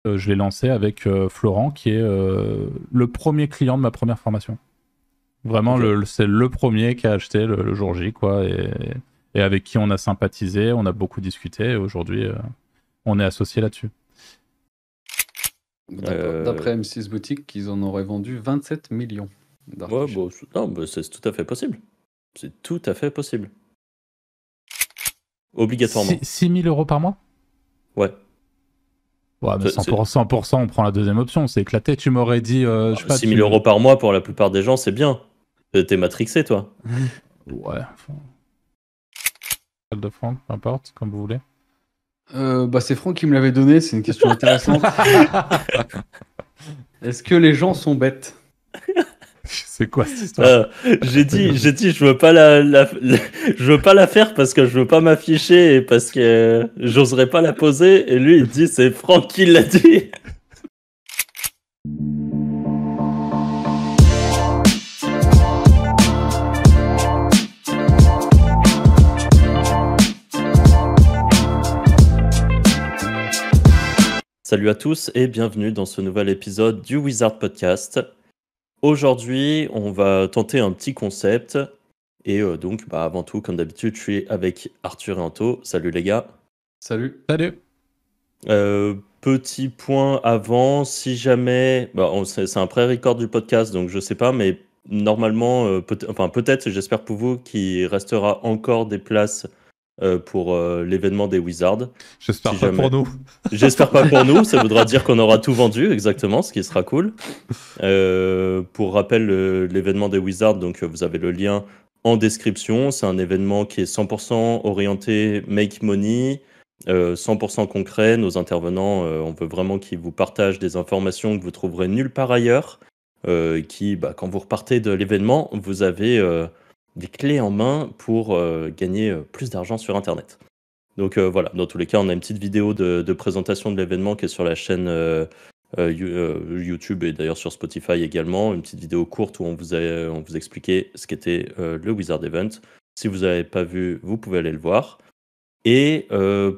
je l'ai lancé avec Florent, qui est le premier client de ma première formation. Vraiment, Ok. c'est le premier qui a acheté le jour J, quoi, et avec qui on a sympathisé, on a beaucoup discuté, et aujourd'hui, on est associés là-dessus. D'après M6 Boutique, ils en auraient vendu 27 millions Ouais, d'artichauts. bon, non, bah, c'est tout à fait possible. C'est tout à fait possible. Obligatoirement. 6 000 euros par mois? Ouais. Ouais, mais C'est- 100%, on prend la deuxième option, c'est éclaté. Tu m'aurais dit, je sais pas, 6 000 euros par mois pour la plupart des gens, c'est bien. T'es matrixé, toi. Ouais, enfin... de Franck, peu importe, comme vous voulez. C'est Franck qui me l'avait donné, c'est une question intéressante. Est-ce que les gens sont bêtes? C'est quoi cette histoire? J'ai dit, je veux pas je veux pas la faire parce que je veux pas m'afficher et parce que j'oserais pas la poser. Et lui, il dit, c'est Franck qui l'a dit. Salut à tous et bienvenue dans ce nouvel épisode du Wizard Podcast. Aujourd'hui, on va tenter un petit concept. Et donc, avant tout, comme d'habitude, je suis avec Arthur et Anto. Salut les gars. Salut. Salut. Petit point avant, si jamais... c'est un pré-record du podcast, donc je sais pas, mais normalement, peut-être, j'espère pour vous, qu'il restera encore des places pour l'événement des Wizards. J'espère Si pas jamais. pour nous. J'espère pas pour nous, ça voudra dire qu'on aura tout vendu, exactement, ce qui sera cool. Pour rappel, l'événement des Wizards, donc vous avez le lien en description. C'est un événement qui est 100% orienté make money, 100% concret. Nos intervenants, on veut vraiment qu'ils vous partagent des informations que vous trouverez nulle part ailleurs. Quand vous repartez de l'événement, vous avez des clés en main pour gagner plus d'argent sur Internet. Donc voilà, dans tous les cas, on a une petite vidéo de présentation de l'événement qui est sur la chaîne YouTube et d'ailleurs sur Spotify également. Une petite vidéo courte où on vous expliquait ce qu'était le Wizard Event. Si vous n'avez pas vu, vous pouvez aller le voir. Et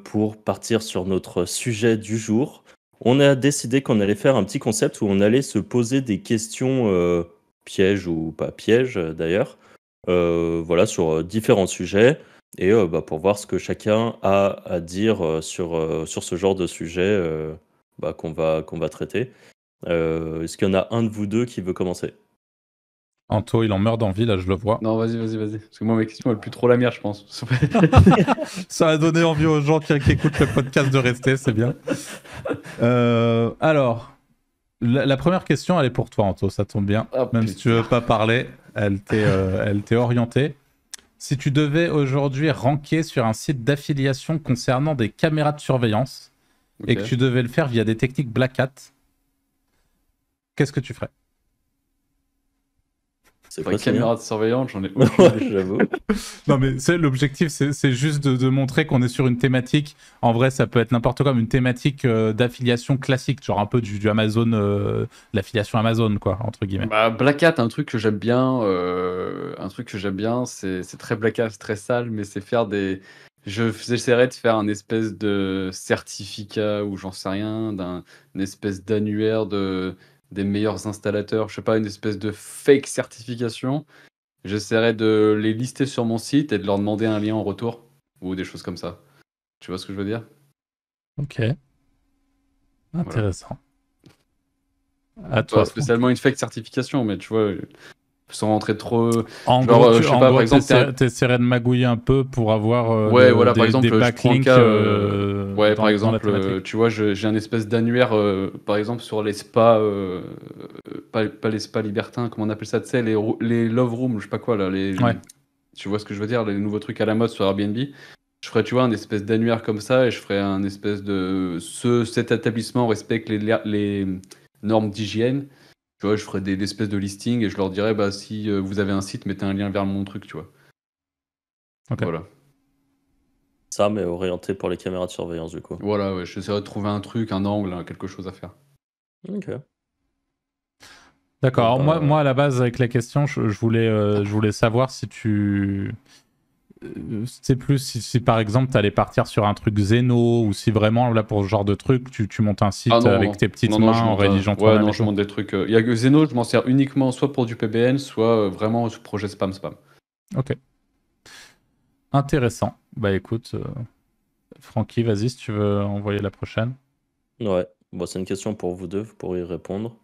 pour partir sur notre sujet du jour, on a décidé qu'on allait faire un petit concept où on allait se poser des questions pièges ou pas pièges d'ailleurs, voilà, sur différents sujets. Et pour voir ce que chacun a à dire sur ce genre de sujet qu'on va traiter. Est-ce qu'il y en a un de vous deux qui veut commencer? Anto, il en meurt d'envie, là, je le vois. Non, vas-y. Parce que moi, mes questions, elles plus trop la mienne, je pense. Ça a donné envie aux gens qui écoutent le podcast de rester, c'est bien. Alors, la première question, elle est pour toi, Anto, ça tombe bien. Ah, Même si tu veux pas parler, elle t'est orientée. Si tu devais aujourd'hui ranker sur un site d'affiliation concernant des caméras de surveillance et que tu devais le faire via des techniques Black Hat, qu'est-ce que tu ferais? C'est Pour les caméras de surveillance, j'en ai Ouais, aucune idée. j'avoue. Non, mais l'objectif, c'est juste de montrer qu'on est sur une thématique. En vrai, ça peut être n'importe quoi, mais une thématique d'affiliation classique, genre un peu du Amazon, l'affiliation Amazon, quoi, entre guillemets. Black Hat, un truc que j'aime bien, c'est très Black Hat, c'est très sale, mais c'est faire des... J'essaierais de faire un espèce de certificat ou j'en sais rien, une espèce d'annuaire des meilleurs installateurs, je sais pas, une espèce de fake certification. J'essaierais de les lister sur mon site et de leur demander un lien en retour ou des choses comme ça. Tu vois ce que je veux dire? Ok. Intéressant. Voilà. À toi, Pas Franck. spécialement une fake certification, mais tu vois, sans rentrer trop. En Genre, gros, je sais pas, par exemple, t'essaierais de magouiller un peu pour avoir ouais, voilà, par des exemple, je prends le backlinks cas. Ouais, par dans la exemple, thématique. tu vois, j'ai un espèce d'annuaire, par exemple, sur les spas, pas les spas libertins, comment on appelle ça, tu sais, les love rooms, je sais pas quoi, là, Ouais. tu vois ce que je veux dire, les nouveaux trucs à la mode sur Airbnb. Je ferais, tu vois, un espèce d'annuaire comme ça et je ferais un espèce de. Cet établissement respecte les normes d'hygiène. Tu vois, je ferais des espèces de listing et je leur dirais, bah, si vous avez un site, mettez un lien vers mon truc, tu vois. Ok. Voilà. Ça, mais orienté pour les caméras de surveillance, du coup. Voilà, ouais, j'essaierai de trouver un truc, un angle, quelque chose à faire. Ok. D'accord. Alors moi, à la base, avec la question, je voulais savoir si tu C'est plus si par exemple tu allais partir sur un truc Zeno ou si vraiment là pour ce genre de truc tu montes un site avec tes petites mains je en monte rédigeant ouais, toi-même non, et je tout. monte des trucs. Il y a que Zeno, je m'en sers uniquement soit pour du PBN, soit vraiment sur projet spam. Ok, intéressant. Bah écoute, Francky, vas-y si tu veux envoyer la prochaine. Ouais, bon, c'est une question pour vous deux, pour y répondre.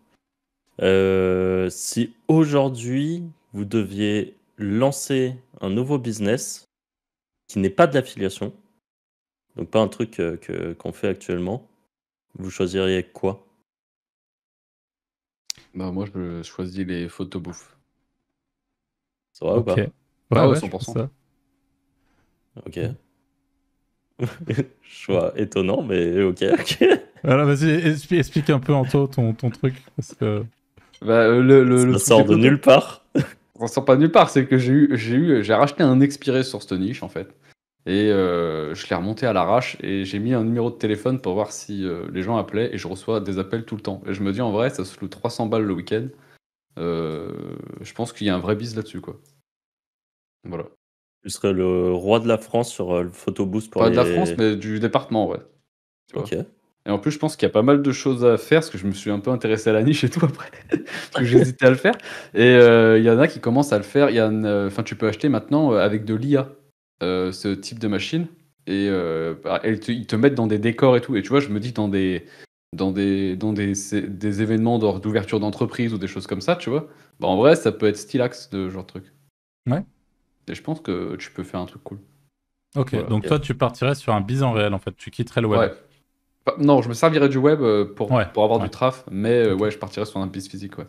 Si aujourd'hui, vous deviez lancer un nouveau business qui n'est pas de l'affiliation, donc pas un truc qu'on fait actuellement, vous choisiriez quoi? Bah, moi, je choisis les photos bouffe. C'est vrai ou Ok. pas? Ouais, Ah ouais, ouais, je pense 100%. ça. Ok. Choix étonnant, mais ok, ok. Voilà, vas-y, explique un peu Anto ton truc. Parce que... Bah, le Ça truc des sort de photos, nulle part. ça sort pas de nulle part. C'est que j'ai racheté un expiré sur cette niche, en fait. Et je l'ai remonté à l'arrache et j'ai mis un numéro de téléphone pour voir si les gens appelaient et je reçois des appels tout le temps. Et je me dis, en vrai, ça se loue 300 balles le week-end. Je pense qu'il y a un vrai biz là-dessus, quoi. Voilà. Tu serais le roi de la France sur le photoboost pour Pas de la France, les... mais du département, ouais. Tu vois. Ok. Et en plus, je pense qu'il y a pas mal de choses à faire, parce que je me suis un peu intéressé à la niche et tout après, parce que j'hésitais à le faire. Et il y en a qui commencent à le faire. Il y a enfin, tu peux acheter maintenant avec de l'IA ce type de machine, et ils te mettent dans des décors et tout. Et tu vois, je me dis des événements d'ouverture d'entreprise ou des choses comme ça, tu vois. Bah, en vrai, ça peut être stylax de genre de truc. Ouais. Et je pense que tu peux faire un truc cool. Ok, Voilà. donc toi tu partirais sur un biz en réel en fait. Tu quitterais le web. Ouais. Non, je me servirais du web Ouais, pour avoir ouais. du traf, mais Ok. ouais, je partirais sur un biz physique, ouais.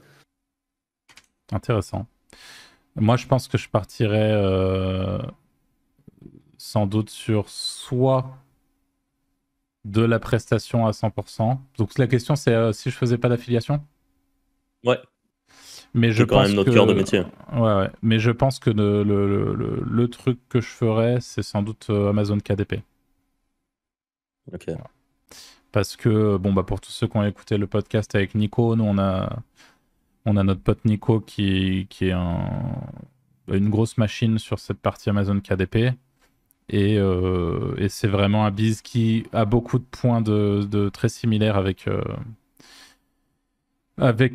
Intéressant. Moi je pense que je partirais sans doute sur soit de la prestation à 100%. Donc la question c'est si je faisais pas d'affiliation. Ouais, Mais je c'est quand pense même notre cœur de que métier. ouais. Mais je pense que le truc que je ferais, c'est sans doute Amazon KDP. Ok. Parce que bon bah pour tous ceux qui ont écouté le podcast avec Nico, nous on a notre pote Nico qui est une grosse machine sur cette partie Amazon KDP. Et c'est vraiment un biz qui a beaucoup de points de très similaires avec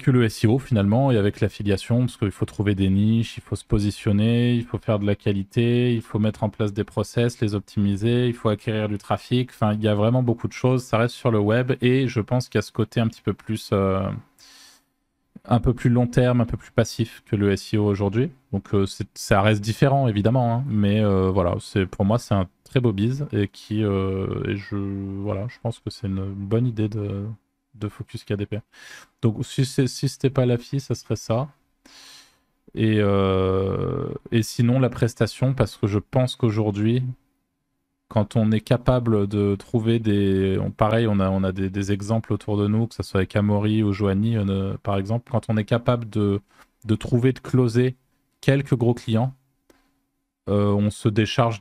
le SEO finalement et avec l'affiliation, parce qu'il faut trouver des niches, il faut se positionner, il faut faire de la qualité, il faut mettre en place des process, les optimiser, il faut acquérir du trafic. Enfin, il y a vraiment beaucoup de choses. Ça reste sur le web et je pense qu'il y a ce côté un peu plus long terme, un peu plus passif que le SEO aujourd'hui. Donc ça reste différent évidemment, hein, mais voilà, pour moi c'est un très beau biz et voilà, je pense que c'est une bonne idée de focus KDP. Donc si c'était pas la fille, ça serait ça. Et sinon la prestation, parce que je pense qu'aujourd'hui, quand on est capable de trouver pareil, on a des exemples autour de nous, que ce soit avec Amaury ou Joanie, par exemple, quand on est capable de trouver, de closer quelques gros clients, on se décharge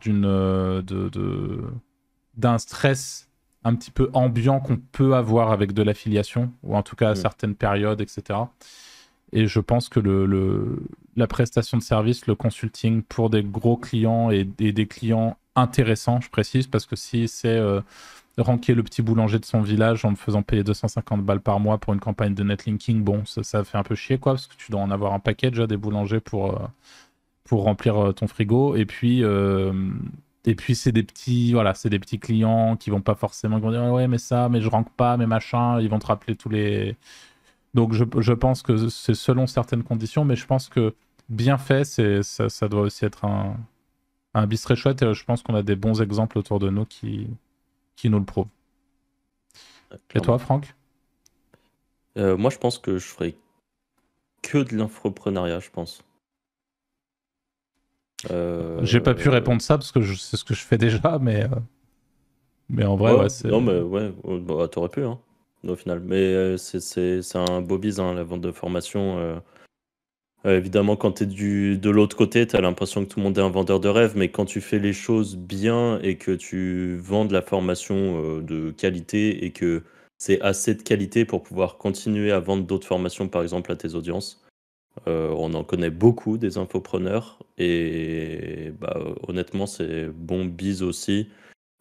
d'un stress un petit peu ambiant qu'on peut avoir avec de l'affiliation, ou en tout cas à certaines périodes, etc. Et je pense que la prestation de service, le consulting pour des gros clients et des clients intéressants, je précise, parce que si c'est ranker le petit boulanger de son village en me faisant payer 250 balles par mois pour une campagne de netlinking, bon, ça fait un peu chier, quoi, parce que tu dois en avoir un paquet déjà des boulangers pour remplir ton frigo. Et puis c'est des petits clients qui vont pas forcément, qui vont dire ouais, mais ça, mais je rank pas, mais machin, ils vont te rappeler tous les. Donc je pense que c'est selon certaines conditions, mais je pense que bien fait, ça doit aussi être un bis très chouette. Et je pense qu'on a des bons exemples autour de nous qui nous le prouvent. Et toi, Franck? Moi, je pense que je ferais que de l'infoprenariat, je pense. J'ai pas pu répondre ça parce que c'est ce que je fais déjà, mais en vrai, ouais, c'est. Non, mais ouais, bah, t'aurais pu, hein, au final. Mais c'est un beau biz, hein, la vente de formation. Évidemment, quand t'es de l'autre côté, t'as l'impression que tout le monde est un vendeur de rêve, mais quand tu fais les choses bien et que tu vends de la formation de qualité et que c'est assez de qualité pour pouvoir continuer à vendre d'autres formations, par exemple, à tes audiences, On en connaît beaucoup des infopreneurs et honnêtement, c'est bon bise aussi.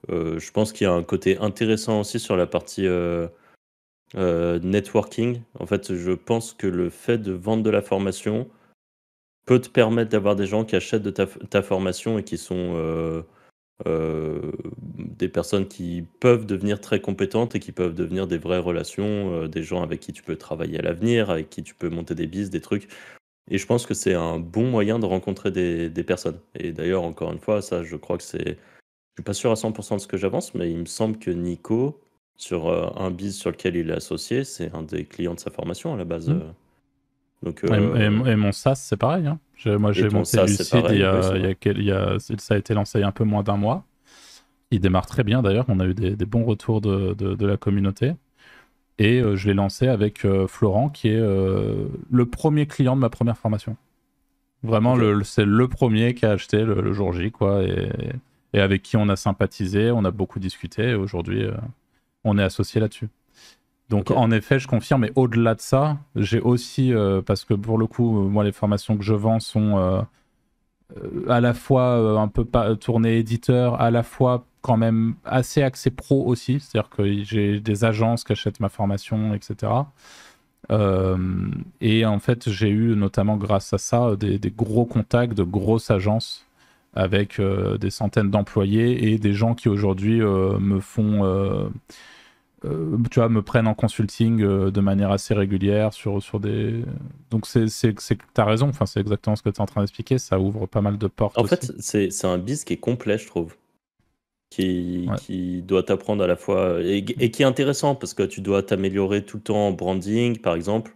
Je pense qu'il y a un côté intéressant aussi sur la partie networking. En fait, je pense que le fait de vendre de la formation peut te permettre d'avoir des gens qui achètent de ta formation et qui sont des personnes qui peuvent devenir très compétentes et qui peuvent devenir des vraies relations, des gens avec qui tu peux travailler à l'avenir, avec qui tu peux monter des des trucs. Et je pense que c'est un bon moyen de rencontrer des personnes. Et d'ailleurs, encore une fois, ça, je crois que c'est. Je suis pas sûr à 100% de ce que j'avance, mais il me semble que Nico, sur un biz sur lequel il est associé, c'est un des clients de sa formation à la base. Donc, Et mon SaaS, c'est pareil. Hein. Moi, j'ai et ton monté SaaS, c'est Lucide pareil, oui, c'est vrai. ça a été lancé il y a un peu moins d'un mois. Il démarre très bien d'ailleurs. On a eu des bons retours de la communauté. Et je l'ai lancé avec Florent, qui est le premier client de ma première formation. Vraiment, Ok. c'est le premier qui a acheté le jour J, quoi. Et avec qui on a sympathisé, on a beaucoup discuté. Et aujourd'hui, on est associé là-dessus. Donc, Ok. en effet, je confirme. Mais au-delà de ça, j'ai aussi, parce que pour le coup, moi, les formations que je vends sont à la fois un peu tournées éditeur, à la fois quand même assez axé pro aussi. C'est-à-dire que j'ai des agences qui achètent ma formation, etc. Et en fait, j'ai eu notamment grâce à ça des gros contacts de grosses agences avec des centaines d'employés et des gens qui aujourd'hui me font, tu vois, me prennent en consulting de manière assez régulière sur des. Donc t'as raison. Enfin, c'est exactement ce que tu es en train d'expliquer. Ça ouvre pas mal de portes En aussi. fait, c'est un biz qui est complet, je trouve. Ouais. Qui doit t'apprendre à la fois. Et qui est intéressant parce que tu dois t'améliorer tout le temps en branding, par exemple.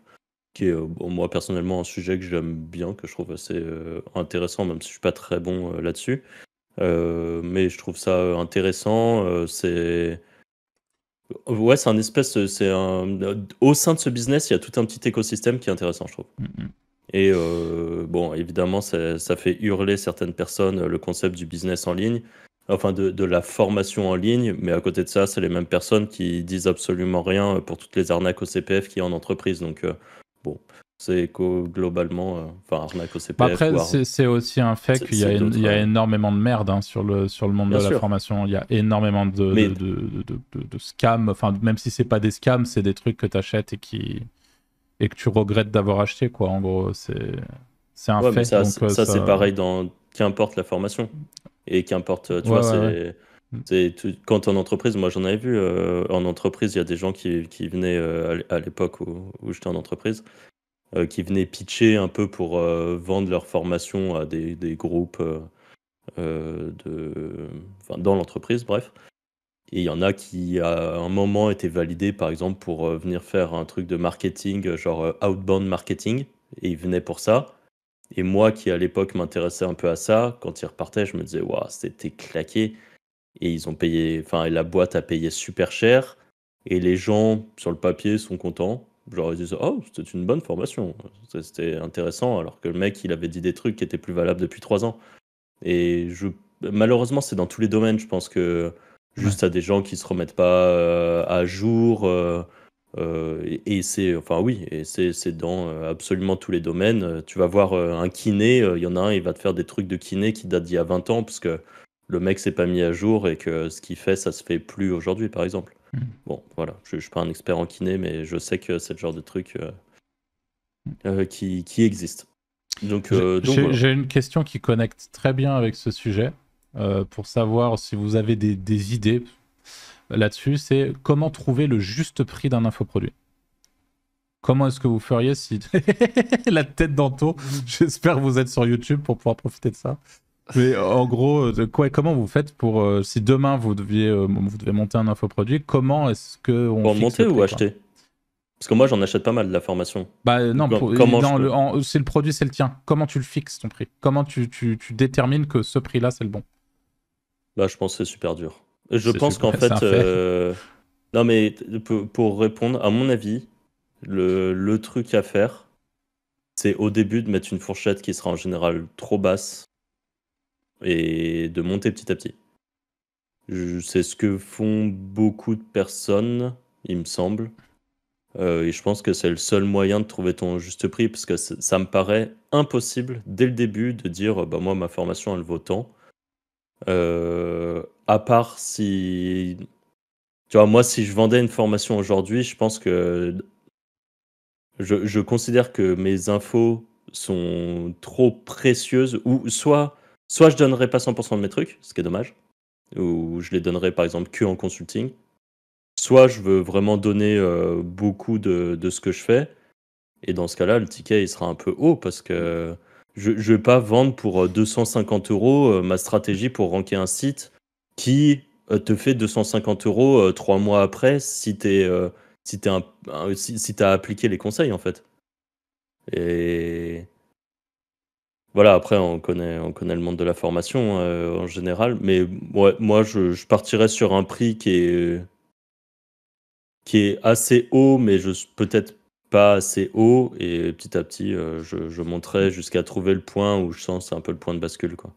Qui est, bon, moi, personnellement, un sujet que j'aime bien, que je trouve assez intéressant, même si je suis pas très bon là-dessus. Mais je trouve ça intéressant. Ouais, c'est un espèce. Au sein de ce business, il y a tout un petit écosystème qui est intéressant, je trouve. Mm, Et bon, évidemment, ça fait hurler certaines personnes le concept du business en ligne, enfin de la formation en ligne, mais à côté de ça, c'est les mêmes personnes qui disent absolument rien pour toutes les arnaques au CPF qu'il y a en entreprise. Donc, bon, c'est globalement, enfin, arnaque au Bah CPF, après, c'est aussi un fait qu'il y a, c'est il d'autres. y a énormément de merde hein, sur le monde de Bien la sûr. formation. Il y a énormément Mais de scams. Enfin, même si c'est pas des scams, c'est des trucs que tu achètes et que tu regrettes d'avoir acheté, quoi. En gros, c'est un ouais, mais fait. Donc, c'est ça. pareil dans qu'importe la formation. Et qu'importe, tu Ouais, vois, ouais, ouais. quand tu es en entreprise, moi j'en avais vu, en entreprise, il y a des gens qui venaient à l'époque où j'étais en entreprise, qui venaient pitcher un peu pour vendre leur formation à des groupes enfin, dans l'entreprise, bref. Et il y en a qui, à un moment, étaient validés, par exemple, pour venir faire un truc de marketing, genre outbound marketing, et ils venaient pour ça. Et moi, qui à l'époque m'intéressais un peu à ça, quand ils repartaient, je me disais, waouh, c'était claqué. Et ils ont payé, enfin, et la boîte a payé super cher. Et les gens, sur le papier, sont contents. Genre, ils disent, oh, c'était une bonne formation. C'était intéressant. Alors que le mec, il avait dit des trucs qui étaient plus valables depuis 3 ans. Et malheureusement, c'est dans tous les domaines. Je pense que Ouais. juste à des gens qui se remettent pas à jour. Et c'est, enfin oui, et c'est dans absolument tous les domaines. Tu vas voir un kiné, il y en a un, il va te faire des trucs de kiné qui datent d'il y a 20 ans, parce que le mec s'est pas mis à jour et que ce qu'il fait, ça se fait plus aujourd'hui, par exemple. Mm. Bon, voilà, je suis pas un expert en kiné, mais je sais que c'est le genre de truc qui existe. Donc voilà. J'ai une question qui connecte très bien avec ce sujet pour savoir si vous avez des idées là-dessus. C'est comment trouver le juste prix d'un infoproduit. Comment est-ce que vous feriez si la tête d'Anto, j'espère que vous êtes sur YouTube pour pouvoir profiter de ça. Mais en gros, comment vous faites pour si demain vous devez monter un infoproduit, comment est-ce que on Pour le fixe le monter ou prix quoi? acheter? Parce que moi, j'en achète pas mal de la formation. Bah Donc, non, comment je non peux? c'est le produit, c'est le tien. Comment tu le fixes ton prix? Comment tu détermines que ce prix-là c'est le bon? Bah, je pense que c'est super dur. Je C'est pense qu'en super, c'est un fait, fait. non mais pour répondre, à mon avis, le truc à faire, c'est au début de mettre une fourchette qui sera en général trop basse et de monter petit à petit. C'est ce que font beaucoup de personnes, il me semble. Et je pense que c'est le seul moyen de trouver ton juste prix, parce que ça me paraît impossible dès le début de dire bah, moi, ma formation, elle vaut tant. À part si. Tu vois, moi, si je vendais une formation aujourd'hui, je pense que je considère que mes infos sont trop précieuses, ou soit je donnerais pas 100% de mes trucs, ce qui est dommage, ou je les donnerais par exemple que en consulting, soit je veux vraiment donner beaucoup de ce que je fais, et dans ce cas-là, le ticket il sera un peu haut parce que je vais pas vendre pour 250 euros ma stratégie pour ranker un site qui te fait 250 euros 3 mois après si t'as appliqué les conseils en fait. Et voilà, après, on connaît le monde de la formation en général, mais ouais, moi, je partirais sur un prix qui est assez haut, mais peut-être pas assez haut, et petit à petit, je monterai jusqu'à trouver le point où je sens que c'est un peu le point de bascule, quoi.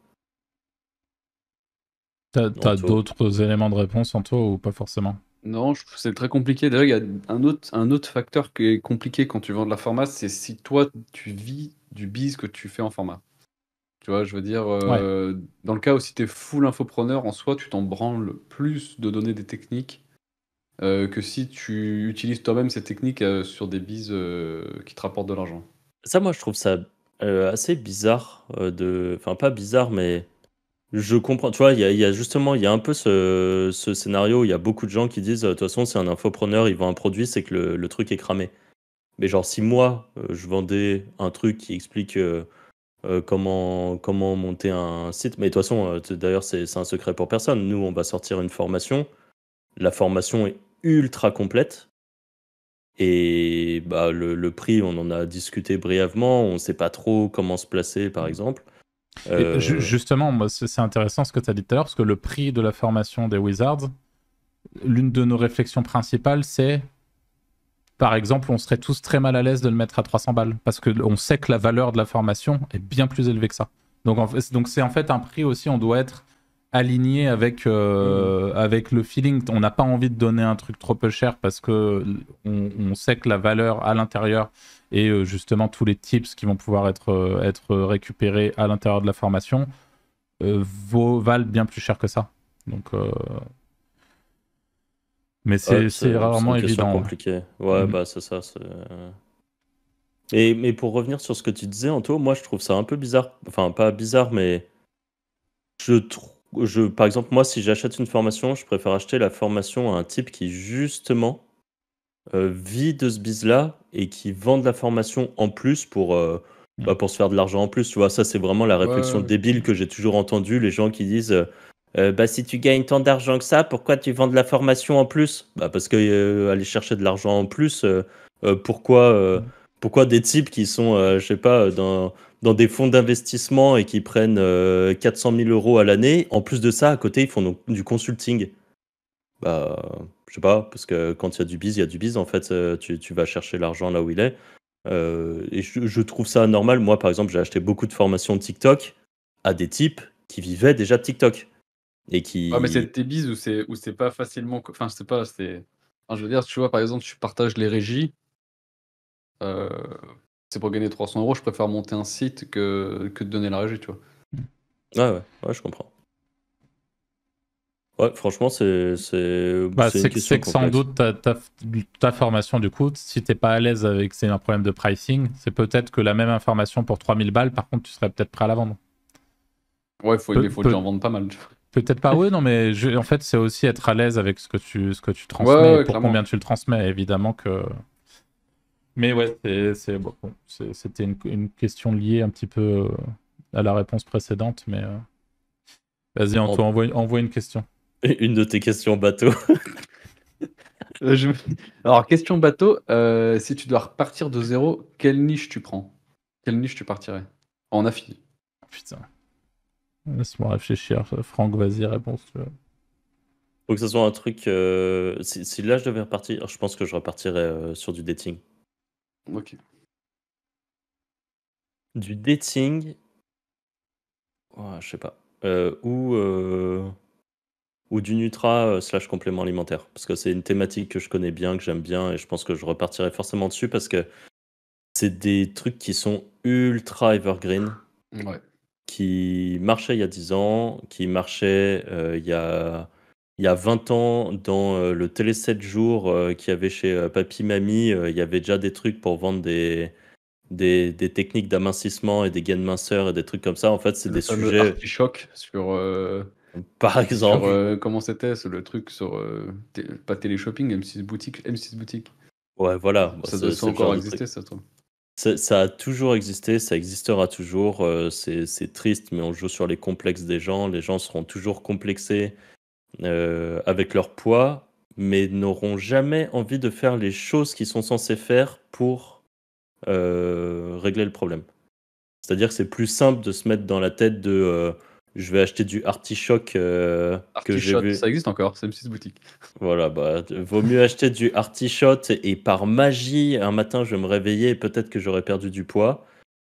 T'as Anto. d'autres éléments de réponse en toi ou pas forcément? Non, c'est très compliqué. D'ailleurs, il y a un autre facteur qui est compliqué quand tu vends de la format, c'est si toi, tu vis du biz que tu fais en format. Tu vois, je veux dire, Ouais. dans le cas où si tu es full infopreneur, en soi, tu t'en branles plus de donner des techniques que si tu utilises toi-même ces techniques sur des bises qui te rapportent de l'argent. Ça, moi, je trouve ça assez bizarre enfin, pas bizarre, mais je comprends. Tu vois, il y a justement, il y a un peu ce scénario où il y a beaucoup de gens qui disent, de toute façon, si un infopreneur, il vend un produit, c'est que le truc est cramé. Mais genre, si moi, je vendais un truc qui explique comment monter un site, mais de toute façon, d'ailleurs, c'est un secret pour personne. Nous, on va sortir une formation. La formation est ultra complète. Et bah, le prix, on en a discuté brièvement. On ne sait pas trop comment se placer, par exemple. Et Euh, justement, moi, c'est intéressant ce que tu as dit tout à l'heure, parce que le prix de la formation des Wizards, l'une de nos réflexions principales, c'est, par exemple, on serait tous très mal à l'aise de le mettre à 300 balles, parce qu'on sait que la valeur de la formation est bien plus élevée que ça. Donc c'est en fait un prix aussi, on doit être aligné avec le feeling. On n'a pas envie de donner un truc trop peu cher parce que on sait que la valeur à l'intérieur et justement tous les tips qui vont pouvoir être récupérés à l'intérieur de la formation valent bien plus cher que ça. Donc, mais ouais, c'est c'est rarement une question évident. compliquée. Ouais, Mhm. bah, c'est ça. Mais pour revenir sur ce que tu disais, Anto, moi, je trouve ça un peu bizarre. Enfin, pas bizarre, mais par exemple, moi, si j'achète une formation, je préfère acheter la formation à un type qui, justement, vit de ce biz-là et qui vend de la formation en plus Mhm. pour se faire de l'argent en plus. Tu vois, ça, c'est vraiment la Ouais, réflexion ouais, ouais. débile que j'ai toujours entendue. Les gens qui disent bah, si tu gagnes tant d'argent que ça, pourquoi tu vends de la formation en plus? Bah, parce que aller chercher de l'argent en plus, pourquoi des types qui sont, je sais pas, dans des fonds d'investissement et qui prennent 400 000 euros à l'année, en plus de ça, à côté, ils font donc du consulting. Bah, je sais pas, parce que quand il y a du biz, il y a du biz. En fait, tu vas chercher l'argent là où il est. Et je trouve ça normal. Moi, par exemple, j'ai acheté beaucoup de formations de TikTok à des types qui vivaient déjà de TikTok. Et Ouais, mais c'est qui. tes bises où c'est pas facilement. Enfin, je sais pas, Enfin, je veux dire, tu vois, par exemple, tu partages les régies, euh, c'est pour gagner 300 euros, je préfère monter un site que de donner la régie, tu vois. Ouais, ouais, ouais, je comprends. Ouais, franchement, Bah, c'est une c'est question que sans complexe. doute ta formation, du coup, si t'es pas à l'aise avec c'est un problème de pricing, c'est peut-être que la même information pour 3000 balles, par contre, tu serais peut-être prêt à la vendre. Ouais, Peu- mais faut déjà peu- en vendre pas mal, tu vois. Peut-être pas, oui, non, mais en fait, c'est aussi être à l'aise avec ce que tu Ouais, transmets ouais, et ouais, pour combien clairement. tu le transmets, évidemment que. Mais ouais, bon, c'était une question liée un petit peu à la réponse précédente, mais vas-y, En- Antoine, envoie une question. Une de tes questions bateau. Euh, je- Alors, question bateau, si tu dois repartir de zéro, quelle niche tu prends? Quelle niche tu partirais? En affi. Putain, laisse-moi réfléchir. Franck, vas-y, réponse. Faut que ce soit un truc. Si là je devais repartir, je pense que je repartirais sur du dating. Ok. Du dating, ouais, je sais pas. Ou ou du Nutra slash complément alimentaire. Parce que c'est une thématique que je connais bien, que j'aime bien, et je pense que je repartirai forcément dessus parce que c'est des trucs qui sont ultra evergreen, Ouais. qui marchaient il y a 10 ans, qui marchaient il y a 20 ans dans le télé 7 jours qu'il y avait chez Papy Mamie. Il y avait déjà des trucs pour vendre des techniques d'amincissement et des gains de minceur et des trucs comme ça. En fait, c'est Le des fameux sujets, artichoc par exemple. comment c'était, c'est le truc sur pas téléshopping, M6 boutique, M6 boutique. Ouais, voilà, Ça c'est doit c'est le encore genre de truc. exister, ça, toi. Ça a toujours existé, ça existera toujours. C'est triste, mais on joue sur les complexes des gens. Les gens seront toujours complexés avec leur poids, mais n'auront jamais envie de faire les choses qu'ils sont censés faire pour régler le problème. C'est-à-dire que c'est plus simple de se mettre dans la tête de je vais acheter du artichoc que j'ai Artichot, vu. ça existe encore, c'est M6 boutique. Voilà, bah, vaut mieux acheter du artichoc et par magie, un matin, je vais me réveiller et peut-être que j'aurai perdu du poids,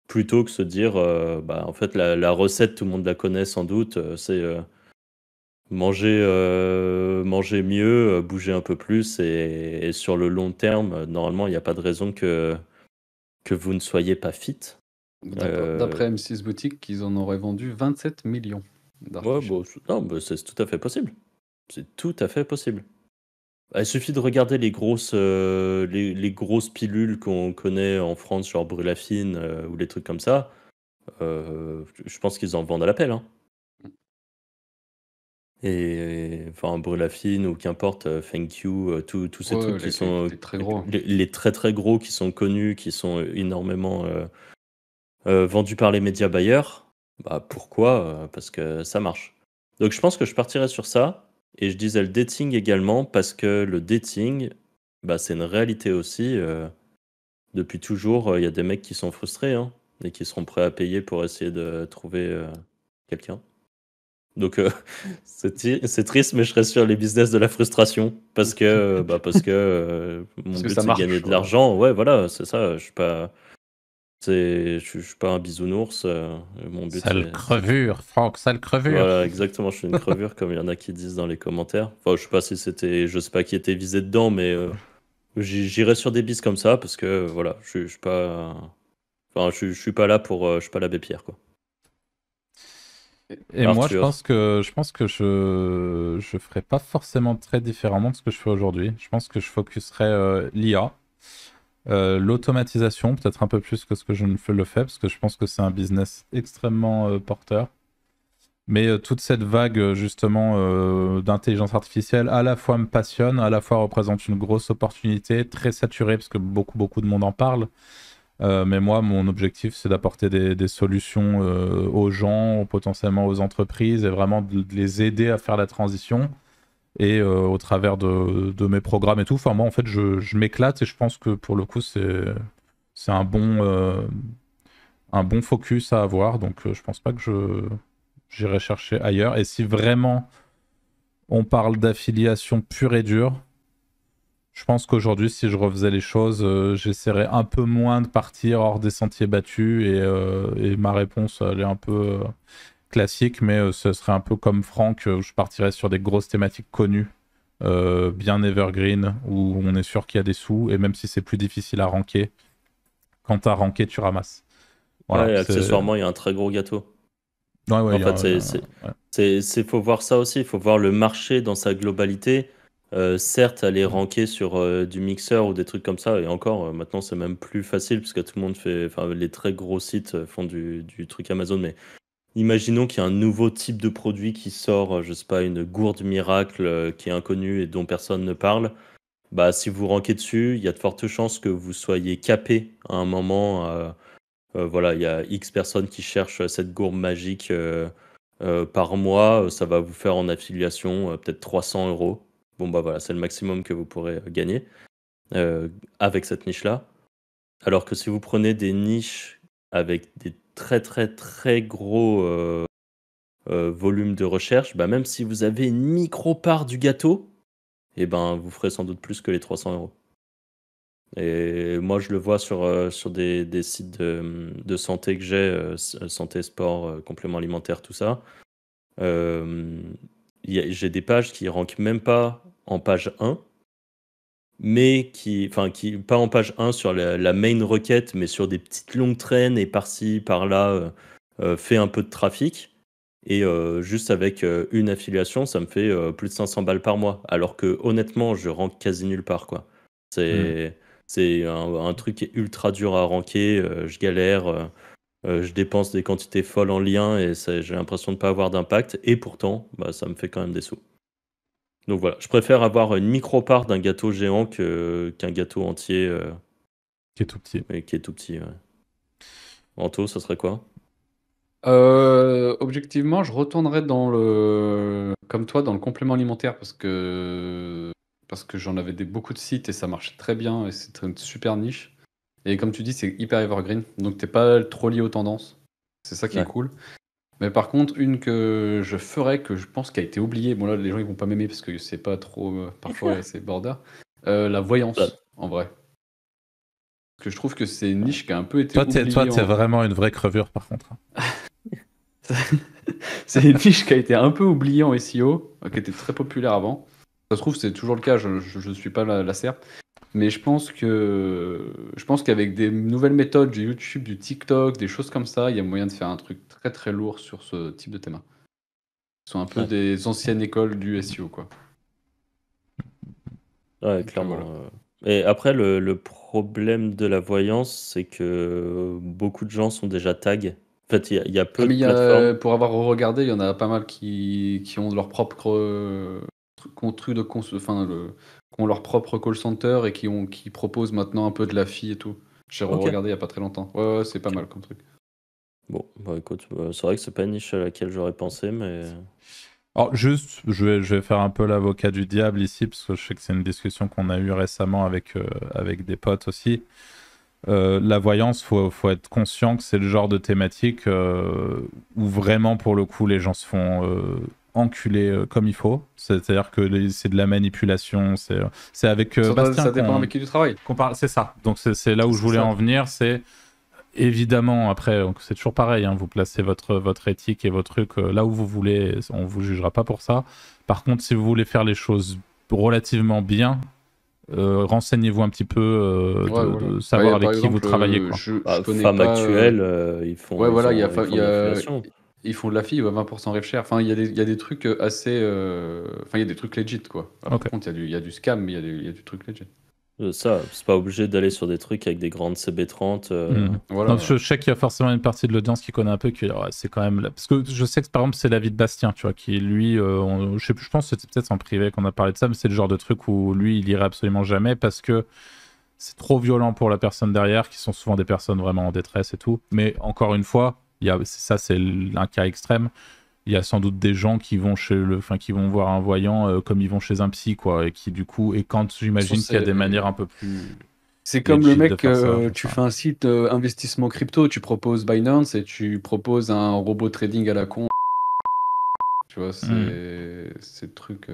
plutôt que se dire, bah, en fait, la recette, tout le monde la connaît sans doute, c'est manger mieux, bouger un peu plus et sur le long terme, normalement, il n'y a pas de raison que vous ne soyez pas fit. D'après M6 boutique, ils en auraient vendu 27 millions Ouais, d'artichauts. bon, non, bah, c'est tout à fait possible. C'est tout à fait possible. Il suffit de regarder les grosses pilules qu'on connaît en France, genre Brulafine ou les trucs comme ça. Je pense qu'ils en vendent à l'appel. Hein. Et enfin, Brulafine ou qu'importe, Thank You, tous ces trucs Ouais, qui sont les très gros. les très très gros, qui sont connus, qui sont énormément vendus par les médias bailleurs. Bah pourquoi? Parce que ça marche. Donc je pense que je partirais sur ça. Et je disais le dating également parce que le dating, bah, c'est une réalité aussi. Depuis toujours, il y a des mecs qui sont frustrés hein, et qui seront prêts à payer pour essayer de trouver quelqu'un. Donc c'est triste, mais je reste sur les business de la frustration parce que mon Parce que but ça c'est de gagner marche, de voilà. l'argent. Ouais, voilà, c'est ça. Je suis pas un bisounours. Mon but Sale c'est crevure, Franck, sale crevure. voilà, exactement, je suis une crevure comme il y en a qui disent dans les commentaires. Enfin, je sais pas qui était visé dedans, mais j'irai sur des bis comme ça parce que voilà, je suis pas, enfin, je suis pas là pour, je suis pas l'abbé Pierre quoi. Et moi, Arthur, je pense que je ferais pas forcément très différemment de ce que je fais aujourd'hui. Je pense que je focuserais l'IA, l'automatisation, peut-être un peu plus que ce que je ne le fais, parce que je pense que c'est un business extrêmement porteur. Mais toute cette vague justement d'intelligence artificielle à la fois me passionne, à la fois représente une grosse opportunité, très saturée parce que beaucoup de monde en parle. Mais moi, mon objectif, c'est d'apporter des solutions aux gens, potentiellement aux entreprises, et vraiment de les aider à faire la transition. Et au travers de mes programmes et tout. Enfin, moi, en fait, je m'éclate et je pense que pour le coup, c'est un bon focus à avoir. Donc, je pense pas que j'irai chercher ailleurs. Et si vraiment on parle d'affiliation pure et dure, je pense qu'aujourd'hui, si je refaisais les choses, j'essaierais un peu moins de partir hors des sentiers battus. Et ma réponse, elle est un peu classique, mais ce serait un peu comme Franck, je partirais sur des grosses thématiques connues, bien evergreen, où on est sûr qu'il y a des sous, et même si c'est plus difficile à ranker, quand t'as ranké, tu ramasses. Voilà, ouais, c'est... accessoirement, il y a un très gros gâteau. Ouais, En fait, ouais. faut voir ça aussi, il faut voir le marché dans sa globalité. Certes, aller ranker sur du mixeur ou des trucs comme ça, et encore, maintenant c'est même plus facile parce que tout le monde fait, enfin, les très gros sites font du truc Amazon, mais imaginons qu'il y a un nouveau type de produit qui sort, je sais pas, une gourde miracle qui est inconnue et dont personne ne parle. Bah, si vous rankez dessus, il y a de fortes chances que vous soyez capé à un moment. Voilà, il y a X personnes qui cherchent cette gourde magique par mois. Ça va vous faire en affiliation peut-être 300 euros. Bon, bah voilà, c'est le maximum que vous pourrez gagner avec cette niche-là. Alors que si vous prenez des niches avec des très très très gros volumes de recherche, bah même si vous avez une micro-part du gâteau, eh ben, vous ferez sans doute plus que les 300 euros. Et moi, je le vois sur des sites de santé que j'ai, santé, sport, compléments alimentaires, tout ça. Il j'ai des pages qui rankent même pas en page 1, mais pas en page 1 sur la main requête, mais sur des petites longues traînes et par-ci, par-là, fait un peu de trafic. Et juste avec une affiliation, ça me fait plus de 500 balles par mois. Alors que honnêtement, je rank quasi nulle part, quoi. C'est un truc qui est ultra dur à ranker. Je galère. Je dépense des quantités folles en liens et j'ai l'impression de ne pas avoir d'impact. Et pourtant, bah, ça me fait quand même des sous. Donc voilà, je préfère avoir une micro-part d'un gâteau géant qu'un gâteau entier Qui est tout petit. et qui est tout petit. Ouais. Anto, ça serait quoi? Objectivement, je retournerais comme toi, dans le complément alimentaire parce que j'en avais beaucoup de sites et ça marchait très bien et c'est une super niche. Et comme tu dis, c'est hyper evergreen, donc t'es pas trop lié aux tendances. C'est ça qui est Ouais. cool. Mais par contre, une que je ferais, que je pense qui a été oubliée, bon là les gens ils vont pas m'aimer parce que c'est pas trop, parfois c'est border, la voyance Ouais. en vrai. Parce que je trouve que c'est une niche qui a un peu été Toi, oubliée. t'es vraiment une vraie crevure, par contre. C'est une niche qui a été un peu oubliée en SEO, qui était très populaire avant. Ça se trouve, c'est toujours le cas, je ne suis pas la SERP. Mais je pense qu'avec des nouvelles méthodes du YouTube, du TikTok, des choses comme ça, il y a moyen de faire un truc très très lourd sur ce type de thème. Ce sont un peu Ouais. des anciennes écoles du SEO, quoi. Ouais, Donc, clairement. voilà. Et après, le problème de la voyance, c'est que beaucoup de gens sont déjà tags. En fait, il y a peu Ah, mais de plateformes. pour avoir regardé, il y en a pas mal qui ont leur propre truc de qui ont leur propre call center et qui proposent maintenant un peu de la fille et tout. J'ai Ok. regardé il y a pas très longtemps. Ouais, c'est pas mal comme truc. Bon, bah écoute, c'est vrai que c'est pas une niche à laquelle j'aurais pensé, mais Alors, juste, je vais faire un peu l'avocat du diable ici, parce que je sais que c'est une discussion qu'on a eue récemment avec des potes aussi. La voyance, faut être conscient que c'est le genre de thématique où vraiment, pour le coup, les gens se font enculer comme il faut. C'est-à-dire que c'est de la manipulation. C'est avec Bastien Ça dépend avec qui tu travailles. qu'on parle. C'est ça. Donc, c'est là où je C'est voulais ça. en venir. C'est évidemment, après, c'est toujours pareil. Hein, vous placez votre éthique et votre truc là où vous voulez. On vous jugera pas pour ça. Par contre, si vous voulez faire les choses relativement bien, renseignez-vous un petit peu Ouais, voilà. de savoir Par avec qui vous exemple, travaillez, quoi. je connais Femmes pas. actuelles, ils font, Ouais, voilà, il y a, ils font de l'affiliation. ils font de la fille, 20% rev share. Enfin, il y a des trucs assez. Enfin, il y a des trucs legit, quoi. Alors, Ok. par contre, il y a du scam, mais il y a du truc legit. Ça, c'est pas obligé d'aller sur des trucs avec des grandes CB30. Voilà. Donc, je sais qu'il y a forcément une partie de l'audience qui connaît un peu, qui ouais, c'est quand même. Parce que je sais que par exemple, c'est l'avis de Bastien, tu vois, qui lui, je sais plus, je pense que c'était peut-être en privé qu'on a parlé de ça, mais c'est le genre de truc où lui, il irait absolument jamais parce que c'est trop violent pour la personne derrière, qui sont souvent des personnes vraiment en détresse et tout. Mais encore une fois, ça, c'est un cas extrême. Il y a sans doute des gens qui vont qui vont voir un voyant comme ils vont chez un psy, quoi, et qui du coup, et quand j'imagine qu'il y a des manières un peu plus C'est comme le legit de mec, faire ça. tu fais un site investissement crypto, tu proposes Binance et tu proposes un robot trading à la con. Tu vois, c'est le truc.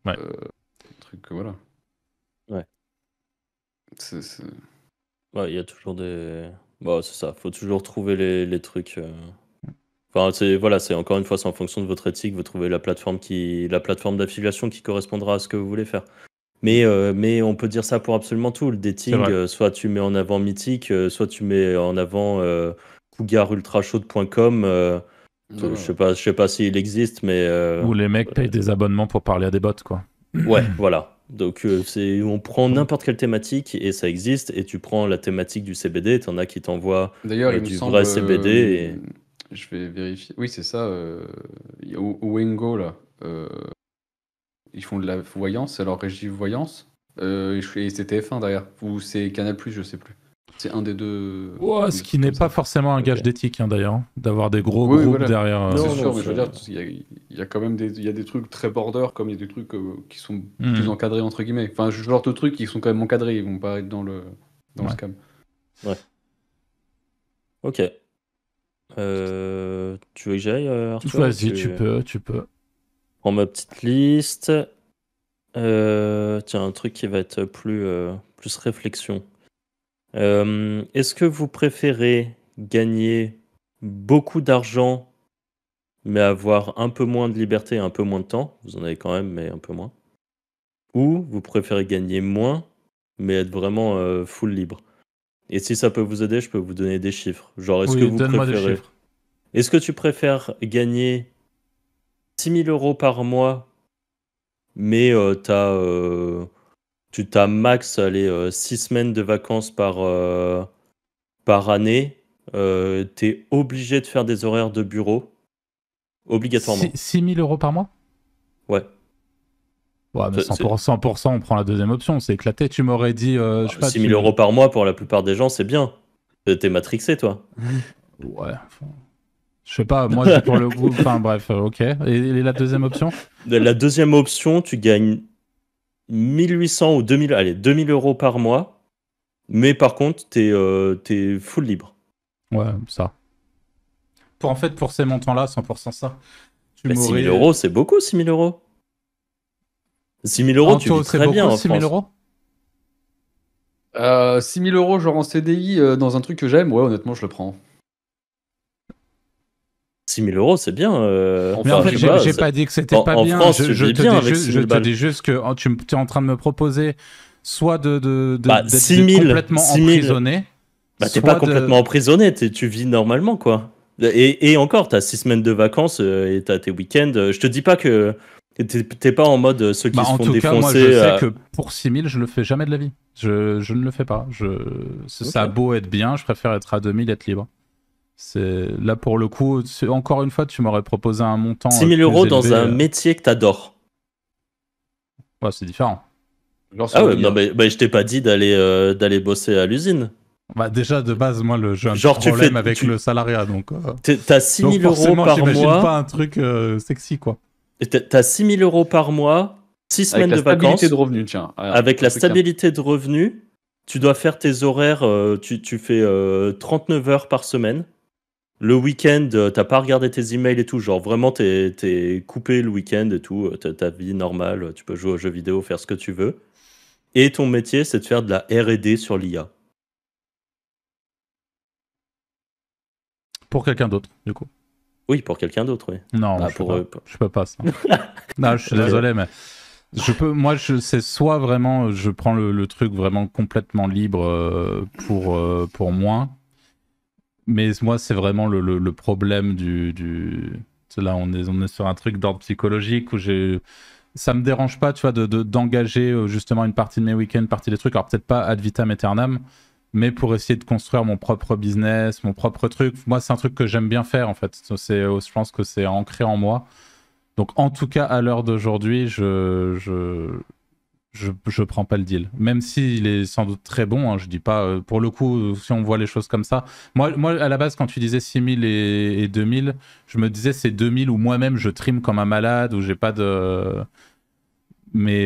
Ouais. Voilà. Ouais. C'est- Ouais, il y a toujours des. Bon, c'est ça, faut toujours trouver les trucs. Enfin, c'est encore une fois, c'est en fonction de votre éthique, vous trouvez la plateforme d'affiliation qui correspondra à ce que vous voulez faire. Mais on peut dire ça pour absolument tout. Le C'est dating, vrai. soit tu mets en avant Mythique, soit tu mets en avant cougarultrachaude.com. Voilà. Je sais pas s'il existe, mais Où les mecs payent des abonnements pour parler à des bots, quoi. ouais, voilà. Donc on prend n'importe quelle thématique et ça existe. Et tu prends la thématique du CBD, t'en as qui t'envoient D'ailleurs, il me du semble. vrai CBD. Je vais vérifier. Oui, c'est ça. Il y a Wingo, là. Ils font de la voyance, c'est leur régie voyance. Et c'est TF1 derrière. Ou c'est Canal+, je sais plus. C'est un des deux. Ouais, ce qui n'est pas forcément un gage Ok. d'éthique, hein, d'ailleurs, hein, d'avoir des gros Oui, groupes voilà. derrière. Non, C'est non, sûr, mais je veux ça- dire, il y a quand même il y a des trucs très border, comme il y a des trucs qui sont Hmm. plus encadrés, entre guillemets. Enfin, ce genre de trucs qui sont quand même encadrés, ils vont pas être dans le Ouais. scam. Ok. Tu veux que j'aille, Arthur? Vas-y, tu peux. Prends ma petite liste. Tiens, un truc qui va être plus réflexion. Est-ce que vous préférez gagner beaucoup d'argent mais avoir un peu moins de liberté et un peu moins de temps. Vous en avez quand même, mais un peu moins. Ou vous préférez gagner moins, mais être vraiment full libre. Et si ça peut vous aider, je peux vous donner des chiffres. Genre, Oui, donne-moi des chiffres. Est-ce que tu préfères gagner 6 000 € par mois, mais tu t'as max 6 semaines de vacances par année, t'es obligé de faire des horaires de bureau, obligatoirement. 6 000 € par mois? Ouais. Ouais, mais 100%, on prend la deuxième option, c'est éclaté. Tu m'aurais dit, je sais pas, 6 000 € par mois pour la plupart des gens, c'est bien. T'es matrixé, toi. Ouais. Je sais pas, moi, j'ai pour le coup. Enfin, bref, ok. Et la deuxième option? La deuxième option, tu gagnes 1800 ou 2000, allez, 2000 € par mois, mais par contre, t'es full libre. Ouais, ça. En fait, pour ces montants-là, 100% ça. 6 000 €, c'est beaucoup, 6 000 €. 6 000 €, tu vis très bien en France. 6 000 €? 6 000 € genre en CDI dans un truc que j'aime, ouais, honnêtement, je le prends. 6 000 € c'est bien. Mais en fait, j'ai pas dit que c'était pas bien. France, je te dis juste que tu es en train de me proposer soit d'être 6 000, complètement emprisonné. T'es pas complètement emprisonné, tu vis normalement, quoi. Et encore, t'as 6 semaines de vacances et t'as tes week-ends. Je te dis pas que t'es pas en mode ceux qui se font défoncer. En tout cas, moi, je sais que pour 6 000, je le fais jamais de la vie. Je ne le fais pas. Ça a beau être bien, je préfère être à 2 000, être libre. Là, pour le coup, encore une fois, tu m'aurais proposé un montant. 6 000 € dans un métier que t'adores. Ouais, c'est différent. Ah ouais, non, mais je t'ai pas dit d'aller bosser à l'usine. Bah déjà, de base, moi, j'ai un problème avec le salariat, donc... T'as 6 000 € par mois... j'imagine pas un truc sexy, quoi. T'as 6 000 € par mois, 6 semaines de vacances... Avec la stabilité de revenus, tiens. Avec la stabilité de revenus, tu dois faire tes horaires, tu fais 39 heures par semaine. Le week-end, t'as pas regardé tes emails et tout, genre vraiment t'es coupé le week-end et tout, ta vie normale, tu peux jouer aux jeux vidéo, faire ce que tu veux. Et ton métier, c'est de faire de la R&D sur l'IA. Pour quelqu'un d'autre, du coup. Oui, pour quelqu'un d'autre, oui. Non, je peux pas ça. Non, je suis désolé, mais moi, c'est soit vraiment, je prends le truc vraiment complètement libre pour moins. Mais moi, c'est vraiment le problème là, on est sur un truc d'ordre psychologique où ça me dérange pas, tu vois, d'engager justement une partie de mes week-ends, une partie des trucs. Alors peut-être pas ad vitam aeternam, mais pour essayer de construire mon propre business, mon propre truc. Moi, c'est un truc que j'aime bien faire, en fait. Je pense que c'est ancré en moi. Donc, en tout cas, à l'heure d'aujourd'hui, je prends pas le deal. Même s'il est sans doute très bon, hein, je dis pas... pour le coup, si on voit les choses comme ça... Moi, à la base, quand tu disais 6 000 et 2 000, je me disais c'est 2 000 où moi-même, je trime comme un malade, où j'ai pas de... Mais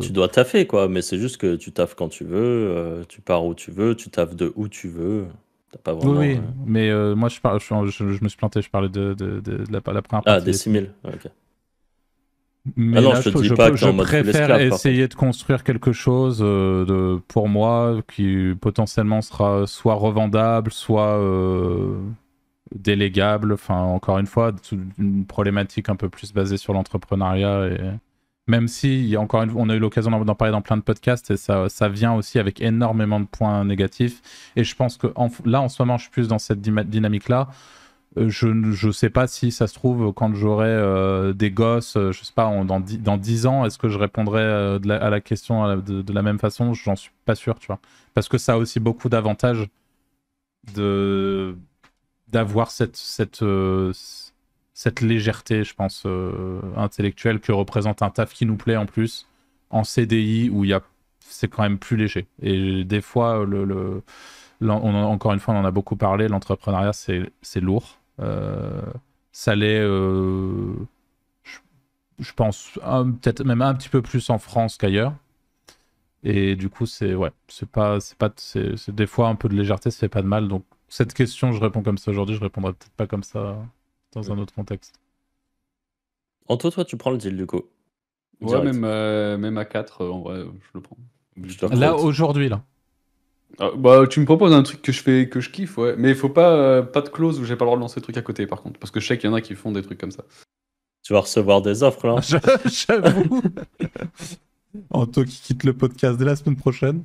tu dois taffer, quoi. Mais c'est juste que tu taffes quand tu veux, tu pars où tu veux, tu taffes de où tu veux. T'as pas vraiment... Oui, mais moi, je me suis planté. Je parlais de la première partie. Ah, des 6 000, ok. Mais là, je préfère essayer de construire quelque chose pour moi qui potentiellement sera soit revendable, soit délégable. Enfin, encore une fois, une problématique un peu plus basée sur l'entrepreneuriat. Et même si, on a eu l'occasion d'en parler dans plein de podcasts, et ça vient aussi avec énormément de points négatifs. Et je pense que là, en ce moment, je suis plus dans cette dynamique-là. Je sais pas si ça se trouve, quand j'aurai des gosses, je sais pas, dans 10 ans, est-ce que je répondrai à la question de la même façon? J'en suis pas sûr, tu vois. Parce que ça a aussi beaucoup d'avantages d'avoir cette légèreté, je pense, intellectuelle que représente un taf qui nous plaît en plus, en CDI, où c'est quand même plus léger. Et des fois, encore une fois, on en a beaucoup parlé, l'entrepreneuriat, c'est lourd. Ça l'est, je pense, peut-être même un petit peu plus en France qu'ailleurs. Et du coup, c'est des fois un peu de légèreté, ça fait pas de mal. Donc, cette question, je réponds comme ça aujourd'hui, je répondrai peut-être pas comme ça dans un autre contexte. Anto, toi, tu prends le deal du coup? Ouais, même à 4, en vrai, je le prends. Là, aujourd'hui, là. Bah, tu me proposes un truc que je kiffe, ouais. Mais il faut pas de clause où j'ai pas le droit de lancer le truc à côté, par contre. Parce que je sais qu'il y en a qui font des trucs comme ça. Tu vas recevoir des offres là. J'avoue. Anto qui quitte le podcast dès la semaine prochaine.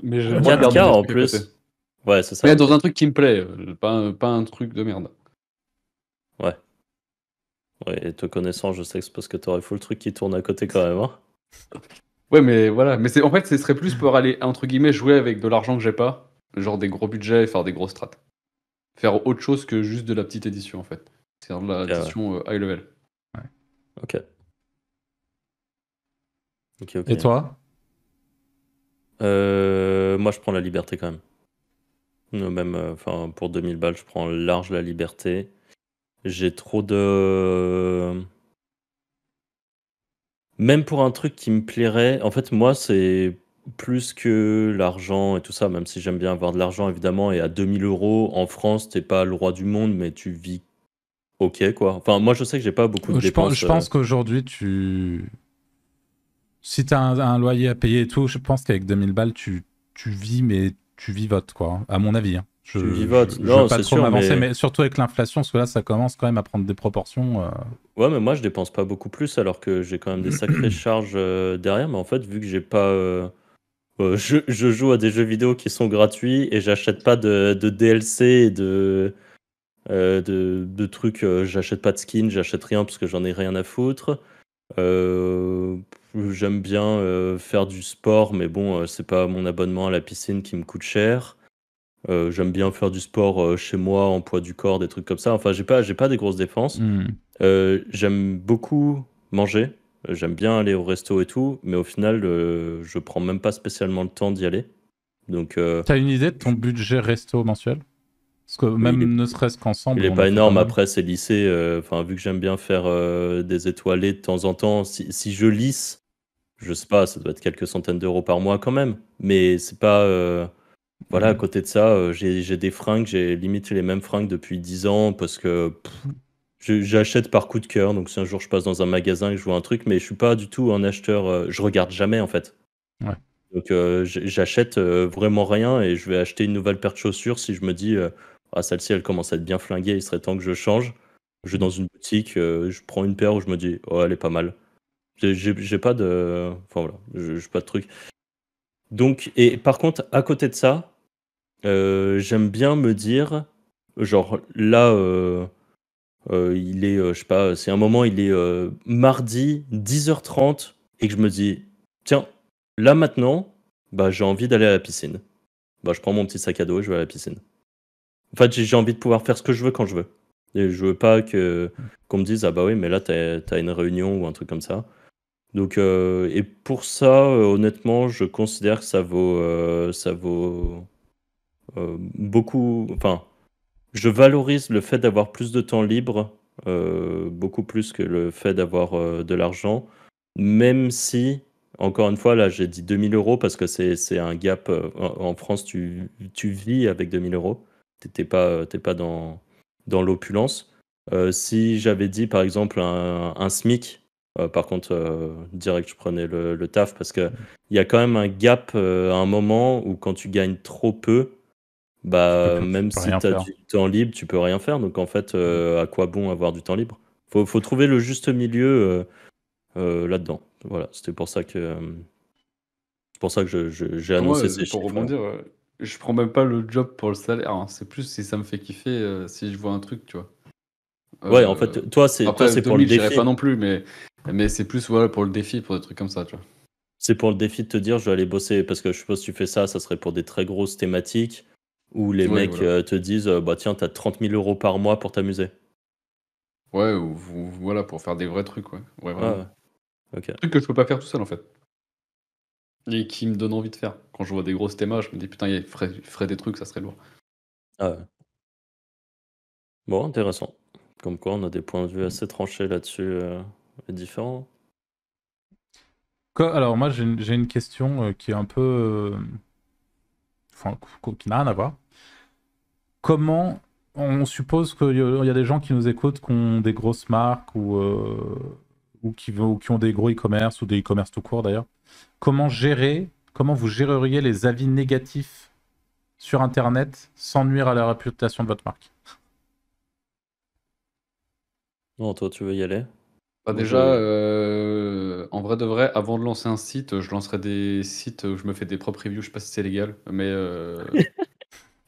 Mais j'ai le droit de 4K garder des en trucs à côté. plus. Ouais, c'est ça. Mais dans un truc qui me plaît, pas un truc de merde. Ouais. Ouais, et te connaissant, je sais que c'est parce que t'aurais full le truc qui tourne à côté quand même. Hein. Ouais, mais voilà. Mais en fait, ce serait plus pour aller, entre guillemets, jouer avec de l'argent que j'ai pas. Genre des gros budgets et faire des grosses strats. Faire autre chose que juste de la petite édition, en fait. C'est-à-dire de l'édition high level. Ok. Ok. Et toi? Moi, je prends la liberté quand même. Même, pour 2000 balles, je prends large la liberté. J'ai trop de... Même pour un truc qui me plairait, en fait, moi, c'est plus que l'argent et tout ça, même si j'aime bien avoir de l'argent, évidemment, et à 2000 euros, en France, t'es pas le roi du monde, mais tu vis ok, quoi. Enfin, moi, je sais que j'ai pas beaucoup de dépenses. Je pense qu'aujourd'hui, si t'as un loyer à payer et tout, je pense qu'avec 2000 balles, tu vis, mais tu vivotes, quoi, à mon avis. Hein. Tu vivotes. Je Non, veux pas c'est trop sûr, m'avancer, mais surtout avec l'inflation, parce que là, ça commence quand même à prendre des proportions. Ouais, mais moi, je dépense pas beaucoup plus, alors que j'ai quand même des sacrées charges derrière. Mais en fait, vu que j'ai pas... je joue à des jeux vidéo qui sont gratuits et j'achète pas de DLC et de trucs. J'achète pas de skins, j'achète rien parce que j'en ai rien à foutre. Euh, J'aime bien faire du sport, mais bon, c'est pas mon abonnement à la piscine qui me coûte cher. J'aime bien faire du sport chez moi, en poids du corps, des trucs comme ça. Enfin, j'ai pas des grosses dépenses. J'aime beaucoup manger. J'aime bien aller au resto et tout, mais au final, je prends même pas spécialement le temps d'y aller. Donc, T'as une idée de ton budget resto mensuel? Parce que même ne serait-ce qu'ensemble, il est on en pas fait énorme. mal. Après, c'est lissé. Enfin, vu que j'aime bien faire des étoilés de temps en temps, si je lisse, je sais pas, ça doit être quelques centaines d'euros par mois quand même. Mais c'est pas. Voilà, à côté de ça, j'ai des fringues, j'ai limite les mêmes fringues depuis 10 ans parce que j'achète par coup de cœur. Donc, si un jour je passe dans un magasin et que je vois un truc, mais je suis pas du tout un acheteur. Je regarde jamais en fait. Ouais. Donc, j'achète vraiment rien et je vais acheter une nouvelle paire de chaussures si je me dis ah, celle-ci elle commence à être bien flinguée, il serait temps que je change. Je vais dans une boutique, je prends une paire où je me dis oh, elle est pas mal. J'ai pas de. Enfin voilà, j'ai pas de truc. Donc, et par contre, à côté de ça, j'aime bien me dire, genre là, il est, je sais pas, c'est un moment, il est mardi 10h30 et que je me dis, tiens, là maintenant, bah, j'ai envie d'aller à la piscine. Bah, je prends mon petit sac à dos et je vais à la piscine. En fait, j'ai envie de pouvoir faire ce que je veux quand je veux. Et je veux pas qu'on me dise, ah bah oui, mais là, t'as une réunion ou un truc comme ça. Donc, et pour ça, honnêtement, je considère que ça vaut beaucoup. Enfin, je valorise le fait d'avoir plus de temps libre, beaucoup plus que le fait d'avoir de l'argent, même si, encore une fois, là, j'ai dit 2000 euros parce que c'est un gap. En France, tu vis avec 2000 euros. T'es pas dans l'opulence. Si j'avais dit, par exemple, un SMIC, par contre, direct, je prenais le taf parce qu'il y a quand même un gap à un moment où quand tu gagnes trop peu, bah, même si tu as du temps libre, tu peux rien faire. Donc en fait, à quoi bon avoir du temps libre? Faut trouver le juste milieu là-dedans. Voilà, c'était pour ça que j'ai annoncé ces Pour chiffres. rebondir, je prends même pas le job pour le salaire, hein. C'est plus si ça me fait kiffer, si je vois un truc, tu vois. Ouais, en fait, toi, c'est pour le 2000, j'irai défi. pas non plus, mais c'est plus voilà, pour le défi, pour des trucs comme ça, tu vois. C'est pour le défi de te dire, je vais aller bosser, parce que je suppose que tu fais ça, ça serait pour des très grosses thématiques où les Ouais, mecs voilà. te disent, bah tiens, t'as 30 000 euros par mois pour t'amuser. Ouais, ou voilà, pour faire des vrais trucs, ouais. Ouais, vraiment. Ouais, ok. Des trucs que je peux pas faire tout seul, en fait. Et qui me donnent envie de faire. Quand je vois des grosses thémas, je me dis putain, il ferait des trucs, ça serait lourd. Ah ouais. Bon, intéressant. Comme quoi, on a des points de vue assez tranchés là-dessus et différents. Alors moi j'ai une question qui est un peu... Enfin, qui n'a rien à voir. Comment... On suppose qu'il y a des gens qui nous écoutent qui ont des grosses marques ou qui ont des gros e-commerce ou des e-commerce tout court d'ailleurs. Comment vous géreriez les avis négatifs sur Internet sans nuire à la réputation de votre marque? Non, toi, tu veux y aller? Bah, Moi, déjà, en vrai de vrai, avant de lancer un site, je lancerai des sites où je me fais des propres reviews. Je sais pas si c'est légal, mais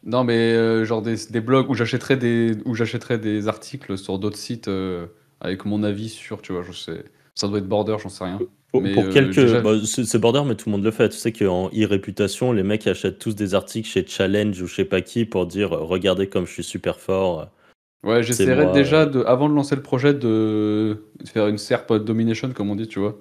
non, mais genre des blogs où j'achèterais des articles sur d'autres sites avec mon avis sur, tu vois, je sais, ça doit être Border, j'en sais rien. Mais Pour quelques. déjà, Bah, c'est border, mais tout le monde le fait. Tu sais qu'en e-réputation, les mecs achètent tous des articles chez Challenge ou je sais pas qui pour dire regardez comme je suis super fort, ouais, c'est j'essaierai moi. déjà avant de lancer le projet de faire une SERP domination, comme on dit, tu vois.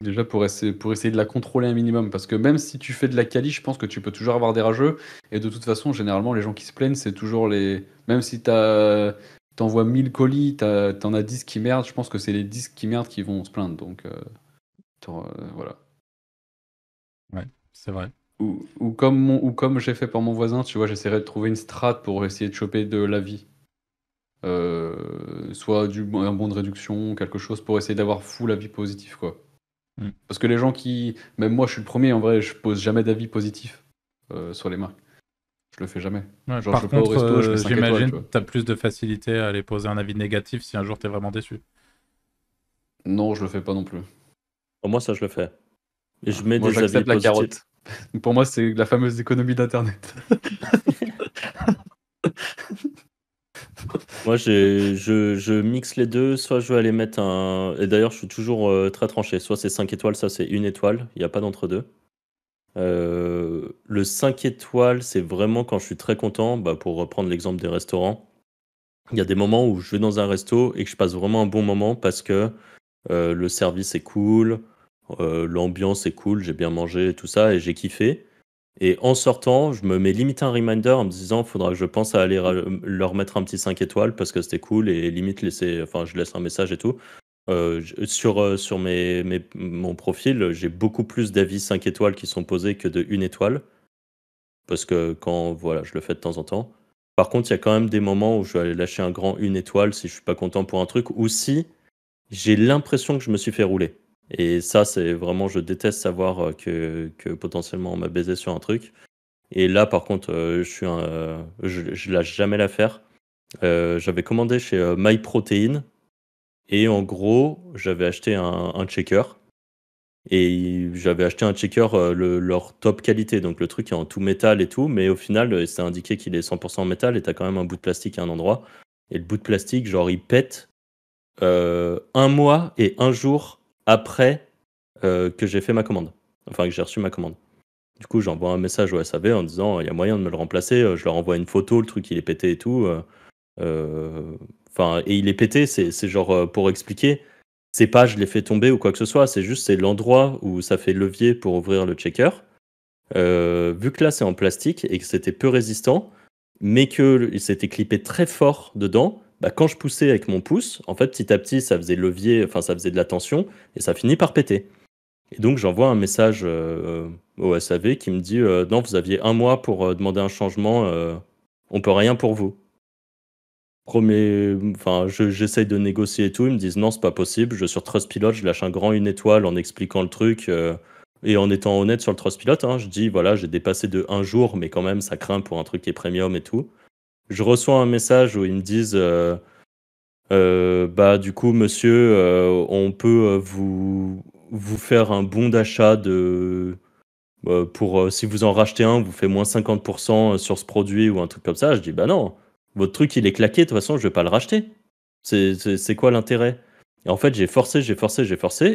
Déjà pour essayer de la contrôler un minimum. Parce que même si tu fais de la quali, je pense que tu peux toujours avoir des rageux. Et de toute façon, généralement, les gens qui se plaignent, c'est toujours les. Même si t'envoies 1000 colis, t'en as 10 qui merdent, je pense que c'est les 10 qui merdent qui vont se plaindre. Donc voilà. Ouais, c'est vrai. Ou comme j'ai fait par mon voisin, tu vois, j'essaierai de trouver une strat pour essayer de choper de l'avis. Soit un bon de réduction, quelque chose pour essayer d'avoir full avis positif, quoi. Mm. Parce que les gens qui. Même moi, je suis le premier, en vrai, je pose jamais d'avis positif sur les marques. Je le fais jamais. Ouais, Genre, je par vais pas au contre, resto, je mets 5 étoiles, j'imagine tu que vois. tu as plus de facilité à aller poser un avis négatif si un jour tu es vraiment déçu. Non, je le fais pas non plus. Moi, ça, je le fais. Et je Ah. mets Moi, des avis j'accepte la positifs. carotte. Pour moi, c'est la fameuse économie d'Internet. Moi, je mixe les deux. Soit je vais aller mettre un. Et d'ailleurs, je suis toujours très tranché. Soit c'est 5 étoiles, ça c'est 1 étoile. Il n'y a pas d'entre-deux. Le 5 étoiles, c'est vraiment quand je suis très content. Bah, pour reprendre l'exemple des restaurants, il y a des moments où je vais dans un resto et que je passe vraiment un bon moment parce que le service est cool, l'ambiance est cool, j'ai bien mangé et tout ça et j'ai kiffé. Et en sortant, je me mets limite un reminder en me disant, faudra que je pense à aller leur mettre un petit 5 étoiles parce que c'était cool et limite laisser, enfin, je laisse un message et tout. Sur mon profil, j'ai beaucoup plus d'avis 5 étoiles qui sont posés que de 1 étoile parce que quand, voilà, je le fais de temps en temps. Par contre, il y a quand même des moments où je vais aller lâcher un grand 1 étoile si je suis pas content pour un truc ou si j'ai l'impression que je me suis fait rouler. Et ça, c'est vraiment, je déteste savoir que potentiellement on m'a baisé sur un truc. Et là, par contre, je lâche jamais l'affaire. J'avais commandé chez MyProtein et en gros, j'avais acheté un checker. Et j'avais acheté un checker, leur top qualité, donc le truc est en tout métal et tout, mais au final, c'est indiqué qu'il est 100% métal et t'as quand même un bout de plastique à un endroit. Et le bout de plastique, genre, il pète 1 mois et 1 jour après que j'ai fait ma commande. Enfin, que j'ai reçu ma commande. Du coup, j'envoie un message au SAV en disant il y a moyen de me le remplacer. Je leur envoie une photo, le truc il est pété et tout. Enfin, et il est pété, c'est genre pour expliquer. C'est pas je l'ai fait tomber ou quoi que ce soit, c'est juste c'est l'endroit où ça fait levier pour ouvrir le checker. Vu que là c'est en plastique et que c'était peu résistant, mais que c'était clippé très fort dedans, bah, quand je poussais avec mon pouce, en fait petit à petit ça faisait levier, enfin ça faisait de la tension et ça finit par péter. Et donc j'envoie un message au SAV qui me dit non, vous aviez 1 mois pour demander un changement, on peut rien pour vous. Enfin, j'essaye de négocier et tout, ils me disent non, c'est pas possible. Je sur Trustpilot, je lâche un grand 1 étoile en expliquant le truc et en étant honnête sur le Trustpilot, hein, je dis voilà, j'ai dépassé de 1 jour, mais quand même ça craint pour un truc qui est premium et tout. Je reçois un message où ils me disent bah du coup monsieur, on peut vous faire un bon d'achat pour si vous en rachetez un, vous fait moins 50% sur ce produit ou un truc comme ça. Je dis bah non, votre truc il est claqué, de toute façon je vais pas le racheter. C'est quoi l'intérêt? Et en fait j'ai forcé,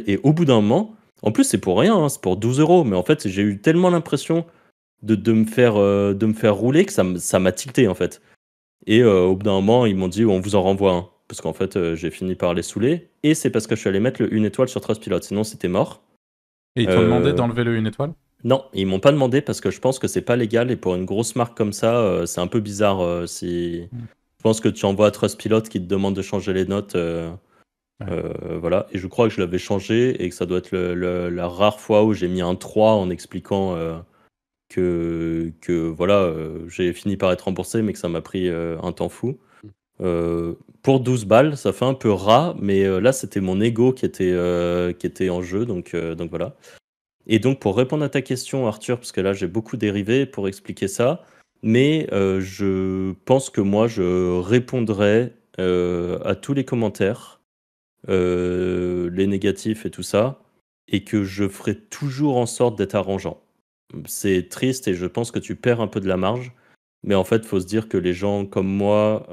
et au bout d'un moment, en plus c'est pour rien, hein, c'est pour 12 euros, mais en fait j'ai eu tellement l'impression de me faire rouler que ça m'a tilté en fait. Et au bout d'un moment ils m'ont dit on vous en renvoie un. Parce qu'en fait j'ai fini par les saouler, et c'est parce que je suis allé mettre le 1 étoile sur Trustpilot, sinon c'était mort. Et ils t'ont demandé d'enlever le 1 étoile? Non, ils m'ont pas demandé parce que je pense que c'est pas légal et pour une grosse marque comme ça, c'est un peu bizarre si. Je pense que tu envoies à Trustpilot qui te demande de changer les notes, voilà. Et je crois que je l'avais changé et que ça doit être la rare fois où j'ai mis un 3 en expliquant que voilà, j'ai fini par être remboursé, mais que ça m'a pris un temps fou. Pour 12 balles, ça fait un peu ras, mais là c'était mon ego qui était en jeu, donc voilà. Et donc, pour répondre à ta question, Arthur, parce que là, j'ai beaucoup dérivé pour expliquer ça, Mais je pense que moi, je répondrai à tous les commentaires, les négatifs et tout ça, et que je ferai toujours en sorte d'être arrangeant. C'est triste et je pense que tu perds un peu de la marge, mais en fait, il faut se dire que les gens comme moi,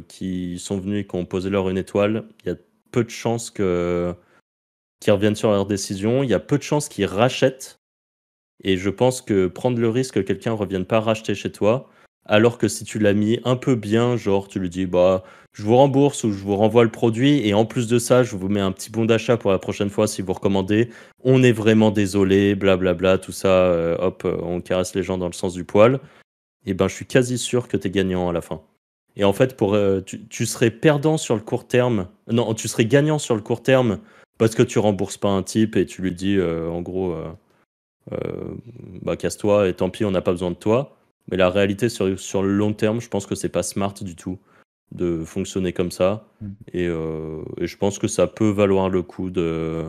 qui sont venus et qui ont posé leur une étoile, il y a peu de chances qu'ils reviennent sur leur décision. Il y a peu de chances qu'ils rachètent et je pense que prendre le risque que quelqu'un ne revienne pas racheter chez toi, alors que si tu l'as mis un peu bien, genre tu lui dis bah je vous rembourse ou je vous renvoie le produit et en plus de ça, je vous mets un petit bon d'achat pour la prochaine fois si vous recommandez. On est vraiment désolé, blablabla, tout ça, hop, on caresse les gens dans le sens du poil. Et ben je suis quasi sûr que tu es gagnant à la fin. Et en fait, tu serais perdant sur le court terme. Non, tu serais gagnant sur le court terme parce que tu rembourses pas un type et tu lui dis en gros bah casse-toi et tant pis, on n'a pas besoin de toi. Mais la réalité sur le long terme, je pense que c'est pas smart du tout de fonctionner comme ça. Et je pense que ça peut valoir le coup de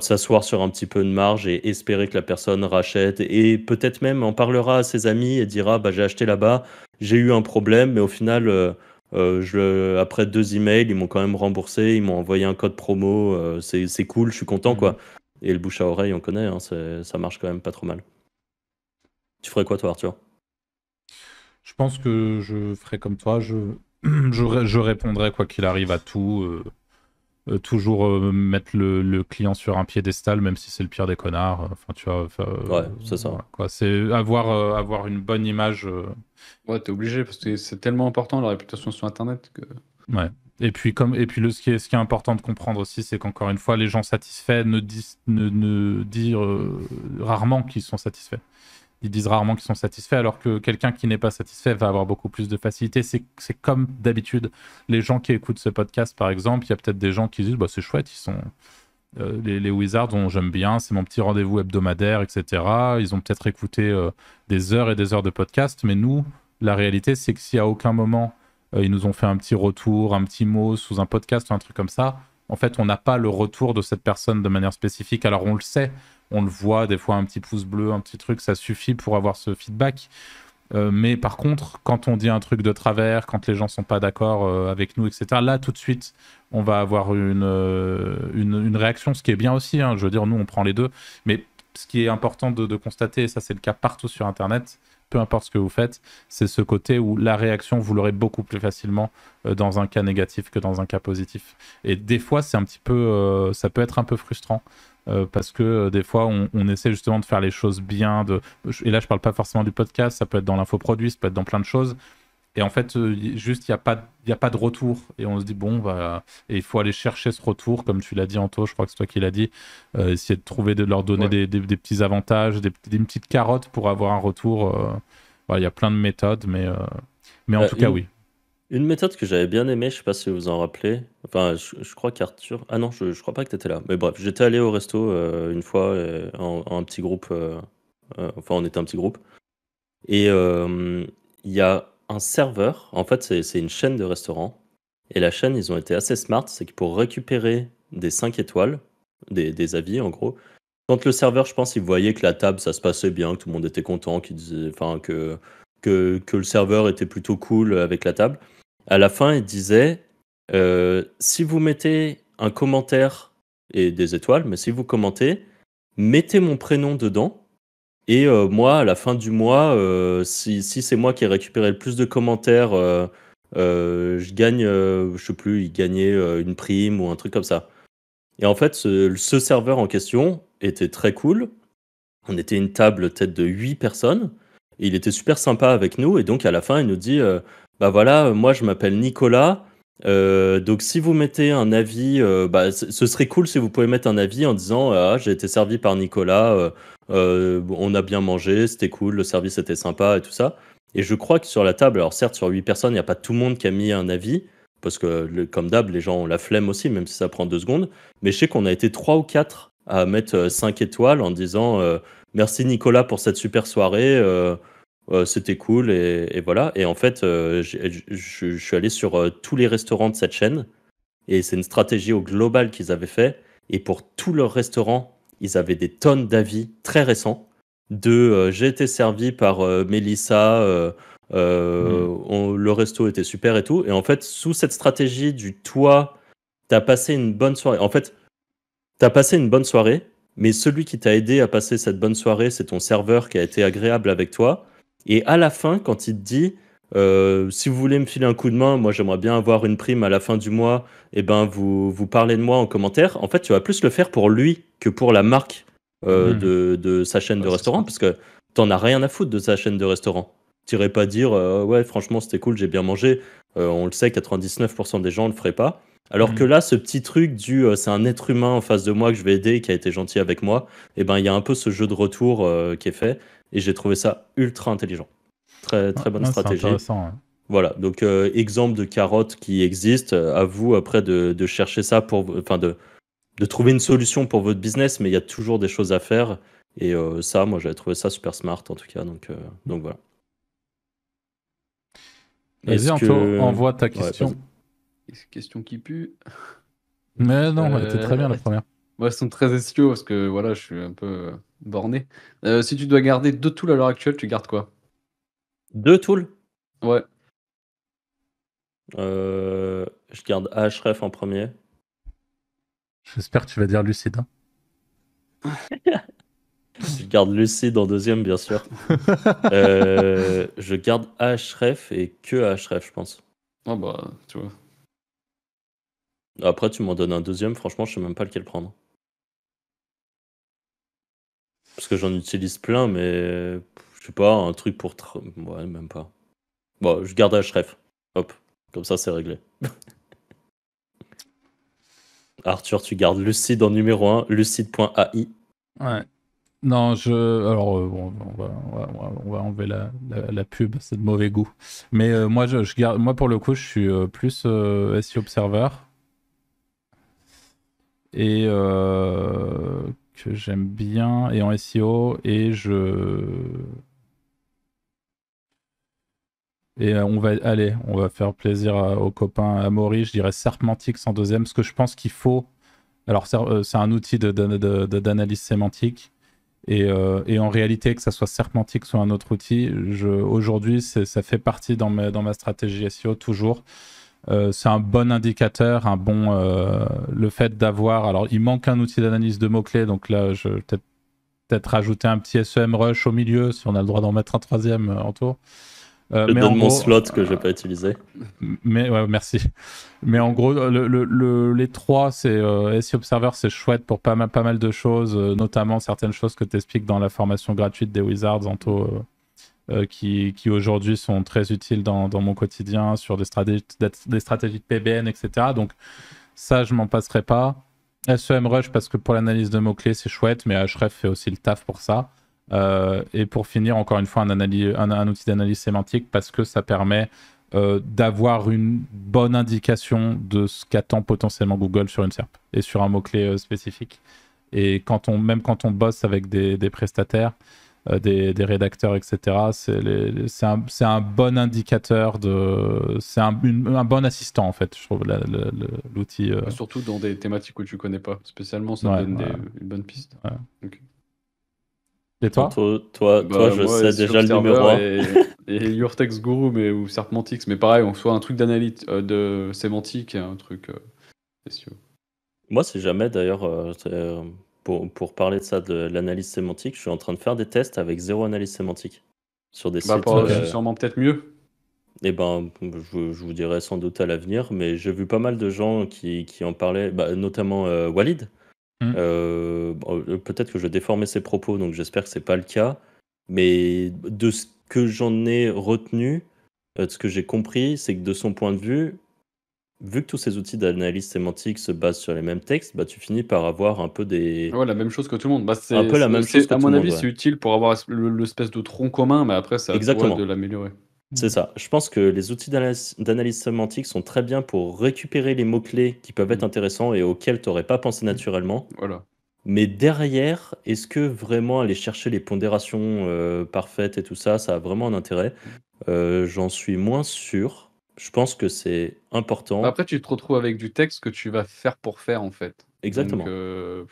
s'asseoir sur un petit peu de marge et espérer que la personne rachète et peut-être même en parlera à ses amis et dira bah j'ai acheté là-bas, j'ai eu un problème, mais au final après 2 emails ils m'ont quand même remboursé, ils m'ont envoyé un code promo, c'est cool, je suis content quoi. Et le bouche à oreille on connaît, hein, ça marche quand même pas trop mal. Tu ferais quoi toi Arthur? Je pense que je ferai comme toi, je répondrai quoi qu'il arrive à tout. Toujours mettre le client sur un piédestal, même si c'est le pire des connards. Enfin, tu vois. Ouais, c'est ça. Voilà, quoi. C'est avoir une bonne image. Ouais, t'es obligé parce que c'est tellement important la réputation sur Internet que. Ouais. Et puis, ce qui est important de comprendre aussi, c'est qu'encore une fois, les gens satisfaits ne disent rarement qu'ils sont satisfaits. Ils disent rarement qu'ils sont satisfaits, alors que quelqu'un qui n'est pas satisfait va avoir beaucoup plus de facilité. C'est comme d'habitude. Les gens qui écoutent ce podcast, par exemple, il y a peut-être des gens qui disent bah, c'est chouette, ils sont. Les Wizards, j'aime bien, c'est mon petit rendez-vous hebdomadaire, etc. Ils ont peut-être écouté des heures et des heures de podcast, mais nous, la réalité, c'est que si à aucun moment ils nous ont fait un petit retour, un petit mot sous un podcast ou un truc comme ça, en fait, on n'a pas le retour de cette personne de manière spécifique. Alors, on le sait, on le voit, des fois, un petit pouce bleu, un petit truc, ça suffit pour avoir ce feedback. Mais par contre, quand on dit un truc de travers, quand les gens sont pas d'accord avec nous, etc., là, tout de suite, on va avoir une réaction, ce qui est bien aussi. Hein, je veux dire, nous, on prend les deux. Mais ce qui est important de constater, et ça, c'est le cas partout sur Internet, peu importe ce que vous faites, c'est ce côté où la réaction, vous l'aurez beaucoup plus facilement dans un cas négatif que dans un cas positif. Et des fois, c'est un petit peu, ça peut être un peu frustrant. Parce que des fois on essaie justement de faire les choses bien, et là je parle pas forcément du podcast, ça peut être dans l'infoproduit, ça peut être dans plein de choses, et en fait juste il n'y a pas de retour, et on se dit bon bah, et il faut aller chercher ce retour, comme tu l'as dit Anto, je crois que c'est toi qui l'as dit, essayer de trouver, de leur donner Ouais. des petits avantages, des petites carottes pour avoir un retour. Voilà, il y a plein de méthodes, mais en tout cas oui. Une méthode que j'avais bien aimée, je sais pas si vous vous en rappelez. Enfin, je crois qu'Arthur. Ah non, je crois pas que tu étais là. Mais bref, j'étais allé au resto une fois en petit groupe. Enfin, on était un petit groupe. Et il y a un serveur. En fait, c'est une chaîne de restaurants. Et la chaîne, ils ont été assez smart. C'est que pour récupérer des 5 étoiles, des avis en gros, quand le serveur, je pense, il voyait que la table, ça se passait bien, que tout le monde était content, qu'il disait, enfin, que le serveur était plutôt cool avec la table. À la fin, il disait si vous mettez un commentaire et des étoiles, mais si vous commentez, mettez mon prénom dedans. Et moi, à la fin du mois, si c'est moi qui ai récupéré le plus de commentaires, je gagne, je sais plus, il gagnait une prime ou un truc comme ça. Et en fait, ce serveur en question était très cool. On était une table tête de 8 personnes. Et il était super sympa avec nous. Et donc, à la fin, il nous dit bah voilà, moi, je m'appelle Nicolas. Donc, si vous mettez un avis, bah, ce serait cool si vous pouvez mettre un avis en disant ah, j'ai été servi par Nicolas. On a bien mangé, c'était cool, le service était sympa et tout ça. Et je crois que sur la table, alors certes, sur 8 personnes, il n'y a pas tout le monde qui a mis un avis. Parce que, comme d'hab, les gens ont la flemme aussi, même si ça prend 2 secondes. Mais je sais qu'on a été 3 ou 4 à mettre 5 étoiles en disant merci Nicolas pour cette super soirée, c'était cool et voilà. Et en fait, je suis allé sur tous les restaurants de cette chaîne et c'est une stratégie au global qu'ils avaient fait. Et pour tous leurs restaurants, ils avaient des tonnes d'avis très récents. j'ai été servi par Mélissa, le resto était super et tout. Et en fait, sous cette stratégie du toi, t'as passé une bonne soirée. En fait, t'as passé une bonne soirée, mais celui qui t'a aidé à passer cette bonne soirée, c'est ton serveur qui a été agréable avec toi. Et à la fin, quand il te dit, si vous voulez me filer un coup de main, moi j'aimerais bien avoir une prime à la fin du mois, et ben vous parlez de moi en commentaire. En fait, tu vas plus le faire pour lui que pour la marque de sa chaîne de Ouais, c'est restaurant, smart. parce que t'en as rien à foutre de sa chaîne de restaurant. T'irais pas dire, ouais, franchement, c'était cool, j'ai bien mangé. On le sait, 99% des gens le feraient pas. Alors que là, ce petit truc du c'est un être humain en face de moi que je vais aider, qui a été gentil avec moi, et ben il y a un peu ce jeu de retour qui est fait, et j'ai trouvé ça ultra intelligent. Très, très bonne Ouais, c'est stratégie. intéressant. Ouais. Voilà, donc exemple de carotte qui existe, à vous après de chercher ça enfin de trouver une solution pour votre business, mais il y a toujours des choses à faire, et ça, moi j'avais trouvé ça super smart en tout cas, donc voilà. Vas-y, Est-ce Anto, que... envoie ta Ouais, question. Question qui pue. Mais non, elle était très bien la première. Moi, elles sont très SEO parce que voilà, je suis un peu borné. Si tu dois garder 2 tools à l'heure actuelle, tu gardes quoi? 2 tools. Ouais. Je garde Ahref en premier. J'espère que tu vas dire Lucide. Je garde Lucide en deuxième, bien sûr. Je garde Ahref et que Ahref, je pense. Ah bah, tu vois. Après, tu m'en donnes un deuxième, franchement, je sais même pas lequel prendre. Parce que j'en utilise plein, mais je sais pas, un truc pour... Ouais, même pas. Bon, je garde Ahref. Hop, comme ça, c'est réglé. Arthur, tu gardes Lucide en numéro 1, lucide.ai. Ouais. Non, alors, bon, on va enlever la pub, c'est de mauvais goût. Mais moi, je garde... moi, pour le coup, je suis plus SEO Observer. Et que j'aime bien, et en SEO, et on va faire plaisir aux copains à Maury, je dirais Serpmantix en deuxième, parce que je pense qu'il faut... Alors, c'est un outil d'analyse sémantique, et en réalité, que ça soit Serpmantix ou un autre outil, aujourd'hui, ça fait partie dans ma stratégie SEO, toujours. C'est un bon indicateur, le fait d'avoir... Alors, il manque un outil d'analyse de mots-clés, donc là, je vais peut-être rajouter un petit SEMrush au milieu, si on a le droit d'en mettre un troisième en tour. Je Mais donne en mon gros, slot que je vais pas utiliser. mais ouais, merci. Mais en gros, les trois, c'est SEO Observer, c'est chouette pour pas mal de choses, notamment certaines choses que tu expliques dans la formation gratuite des Wizards, Anto, qui aujourd'hui sont très utiles dans mon quotidien sur des stratégies de PBN, etc. Donc ça, je m'en passerai pas. SEMrush, parce que pour l'analyse de mots-clés, c'est chouette, mais Ahref fait aussi le taf pour ça. Et pour finir, encore une fois, un outil d'analyse sémantique, parce que ça permet d'avoir une bonne indication de ce qu'attend potentiellement Google sur une SERP et sur un mot-clé spécifique. Et même quand on bosse avec des prestataires, des rédacteurs, etc., c'est un bon indicateur, c'est un bon assistant, en fait, je trouve, l'outil. Surtout dans des thématiques où tu connais pas. Spécialement, ça te donne une bonne piste. Ouais. Okay. Et toi? Toi, je sais déjà le numéro 1. Et Your Text Guru ou Serpmantix, mais pareil, on soit un truc d'analyse, de sémantique et un truc SEO. Moi, c'est jamais d'ailleurs, pour parler de ça, de l'analyse sémantique, je suis en train de faire des tests avec 0 analyse sémantique sur des sites. C'est sûrement peut-être mieux. Eh ben, je vous dirai sans doute à l'avenir, mais j'ai vu pas mal de gens qui en parlaient, notamment Walid. Peut-être que je déformais ses propos, donc j'espère que c'est pas le cas. Mais de ce que j'en ai retenu, de ce que j'ai compris, c'est que de son point de vue, vu que tous ces outils d'analyse sémantique se basent sur les mêmes textes, tu finis par avoir un peu des... Ouais, la même chose que tout le monde. Un peu la même chose que à tout mon le avis, monde, c'est utile pour avoir l'espèce de tronc commun, mais après, c'est à toi Exactement. de l'améliorer. C'est ça. Je pense que les outils d'analyse sémantique sont très bien pour récupérer les mots-clés qui peuvent être intéressants et auxquels tu n'aurais pas pensé naturellement. Voilà. Mais derrière, est-ce que vraiment aller chercher les pondérations parfaites et tout ça, ça a vraiment un intérêt? J'en suis moins sûr. Je pense que c'est important. Après, tu te retrouves avec du texte que tu vas faire pour faire, en fait. Exactement. Donc,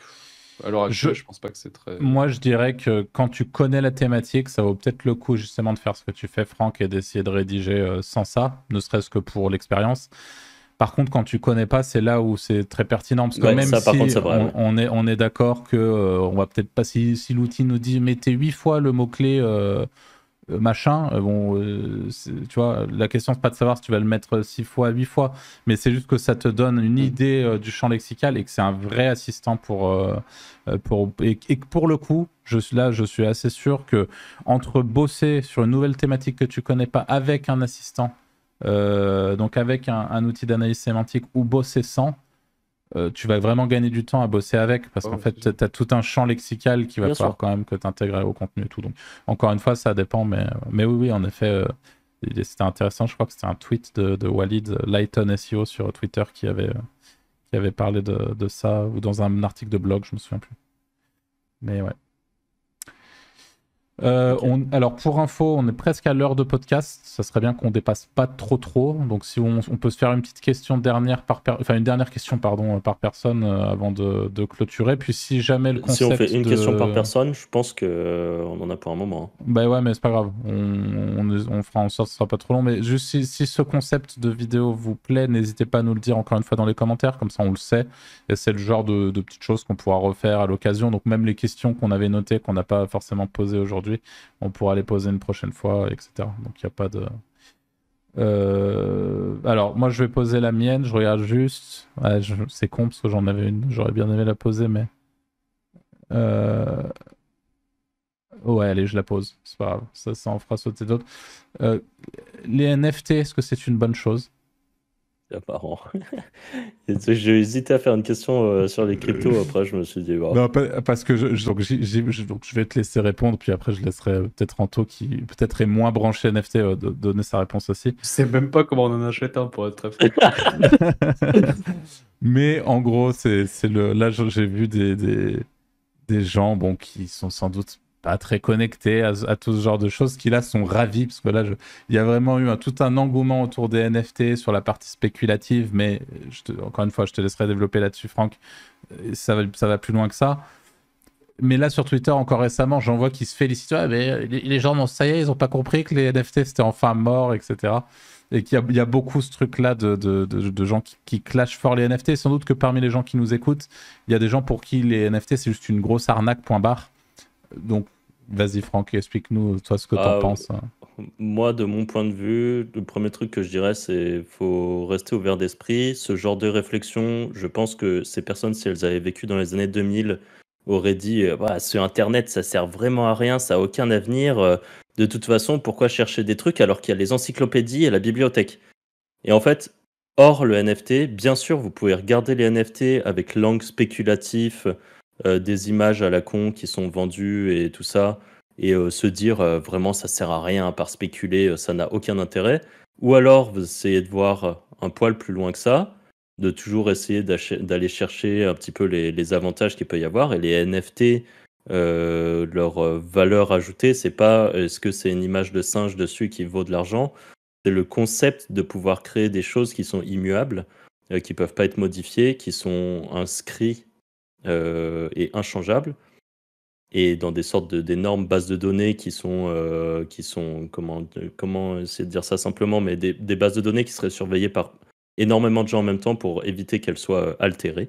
À l'heure actuelle, je pense pas que c'est très... Moi, je dirais que quand tu connais la thématique, ça vaut peut-être le coup justement de faire ce que tu fais, Franck, et d'essayer de rédiger sans ça, ne serait-ce que pour l'expérience. Par contre, quand tu connais pas, c'est là où c'est très pertinent, parce que Ouais, même ça, par si contre, c'est vrai. Ouais. on est d'accord que on va peut-être pas, si l'outil nous dit mettez 8 fois le mot-clé machin, tu vois, la question c'est pas de savoir si tu vas le mettre 6 fois, 8 fois, mais c'est juste que ça te donne une idée du champ lexical et que c'est un vrai assistant et que pour le coup, je suis assez sûr que entre bosser sur une nouvelle thématique que tu connais pas avec un assistant, donc avec un outil d'analyse sémantique, ou bosser sans, tu vas vraiment gagner du temps à bosser avec, parce qu'en fait, tu as tout un champ lexical qu'il va Bien falloir sûr. quand même que tu intègres au contenu et tout. Donc, encore une fois, ça dépend, mais oui, en effet, c'était intéressant. Je crois que c'était un tweet de Walid, Lighton SEO sur Twitter, qui avait parlé de ça, ou dans un article de blog, je me souviens plus. Mais ouais. Ok. Alors pour info, on est presque à l'heure de podcast. Ça serait bien qu'on dépasse pas trop. Donc si on peut se faire une petite question dernière une dernière question par personne avant de clôturer. Puis si jamais le Si on fait concept une question par de... personne, je pense qu'on en a pour un moment. Hein. Bah ouais, mais c'est pas grave. On fera en sorte que ce sera pas trop long. Mais juste si ce concept de vidéo vous plaît, n'hésitez pas à nous le dire encore une fois dans les commentaires. Comme ça, on le sait. Et c'est le genre de petites choses qu'on pourra refaire à l'occasion. Donc même les questions qu'on avait notées, qu'on n'a pas forcément posées aujourd'hui, on pourra les poser une prochaine fois, etc. Donc il n'y a pas de... Alors, moi, je vais poser la mienne. Je regarde juste. Ouais, c'est con parce que j'en avais une. J'aurais bien aimé la poser, mais... Ouais, allez, je la pose. C'est pas grave. Ça en fera sauter d'autres. Les NFT, est-ce que c'est une bonne chose? C'est marrant. J'ai hésité à faire une question sur les cryptos. Après, je me suis dit, Non, parce que donc je vais te laisser répondre, puis après je laisserai peut-être Anto qui peut-être est moins branché NFT donner sa réponse aussi. Je sais même pas comment on en achète un, pour être très franc. Mais en gros, là j'ai vu des gens qui sont sans doute pas très connectés à tout ce genre de choses, qui là sont ravis, parce que là il y a vraiment eu tout un engouement autour des NFT sur la partie spéculative, mais encore une fois, je te laisserai développer là-dessus, Franck. Ça va plus loin que ça. Mais là, sur Twitter, encore récemment, j'en vois qui se félicitent. Ah, mais les gens, ça y est, ils n'ont pas compris que les NFT, c'était enfin mort, etc. Et qu'il y a beaucoup ce truc-là de gens qui clashent fort les NFT. Sans doute que parmi les gens qui nous écoutent, il y a des gens pour qui les NFT, c'est juste une grosse arnaque, point barre. Donc, vas-y, Franck, explique-nous, toi, ce que t'en penses. Moi, de mon point de vue, le premier truc que je dirais, c'est faut rester ouvert d'esprit. Ce genre de réflexion, je pense que ces personnes, si elles avaient vécu dans les années 2000, auraient dit sur Internet, ça sert vraiment à rien, ça a aucun avenir. De toute façon, pourquoi chercher des trucs alors qu'il y a les encyclopédies et la bibliothèque? Et en fait, hors le NFT, bien sûr, vous pouvez regarder les NFT avec l'angle spéculatif, des images à la con qui sont vendues et tout ça, et se dire vraiment ça sert à rien à part spéculer, ça n'a aucun intérêt. Ou alors vous essayez de voir un poil plus loin que ça, de toujours essayer d'aller chercher un petit peu les avantages qu'il peut y avoir. Et les NFT, leur valeur ajoutée, c'est pas est-ce que c'est une image de singe dessus qui vaut de l'argent, c'est le concept de pouvoir créer des choses qui sont immuables, qui peuvent pas être modifiées, qui sont inscrits et inchangeables, et dans des sortes d'énormes bases de données qui sont comment essayer de dire ça simplement, mais des bases de données qui seraient surveillées par énormément de gens en même temps pour éviter qu'elles soient altérées.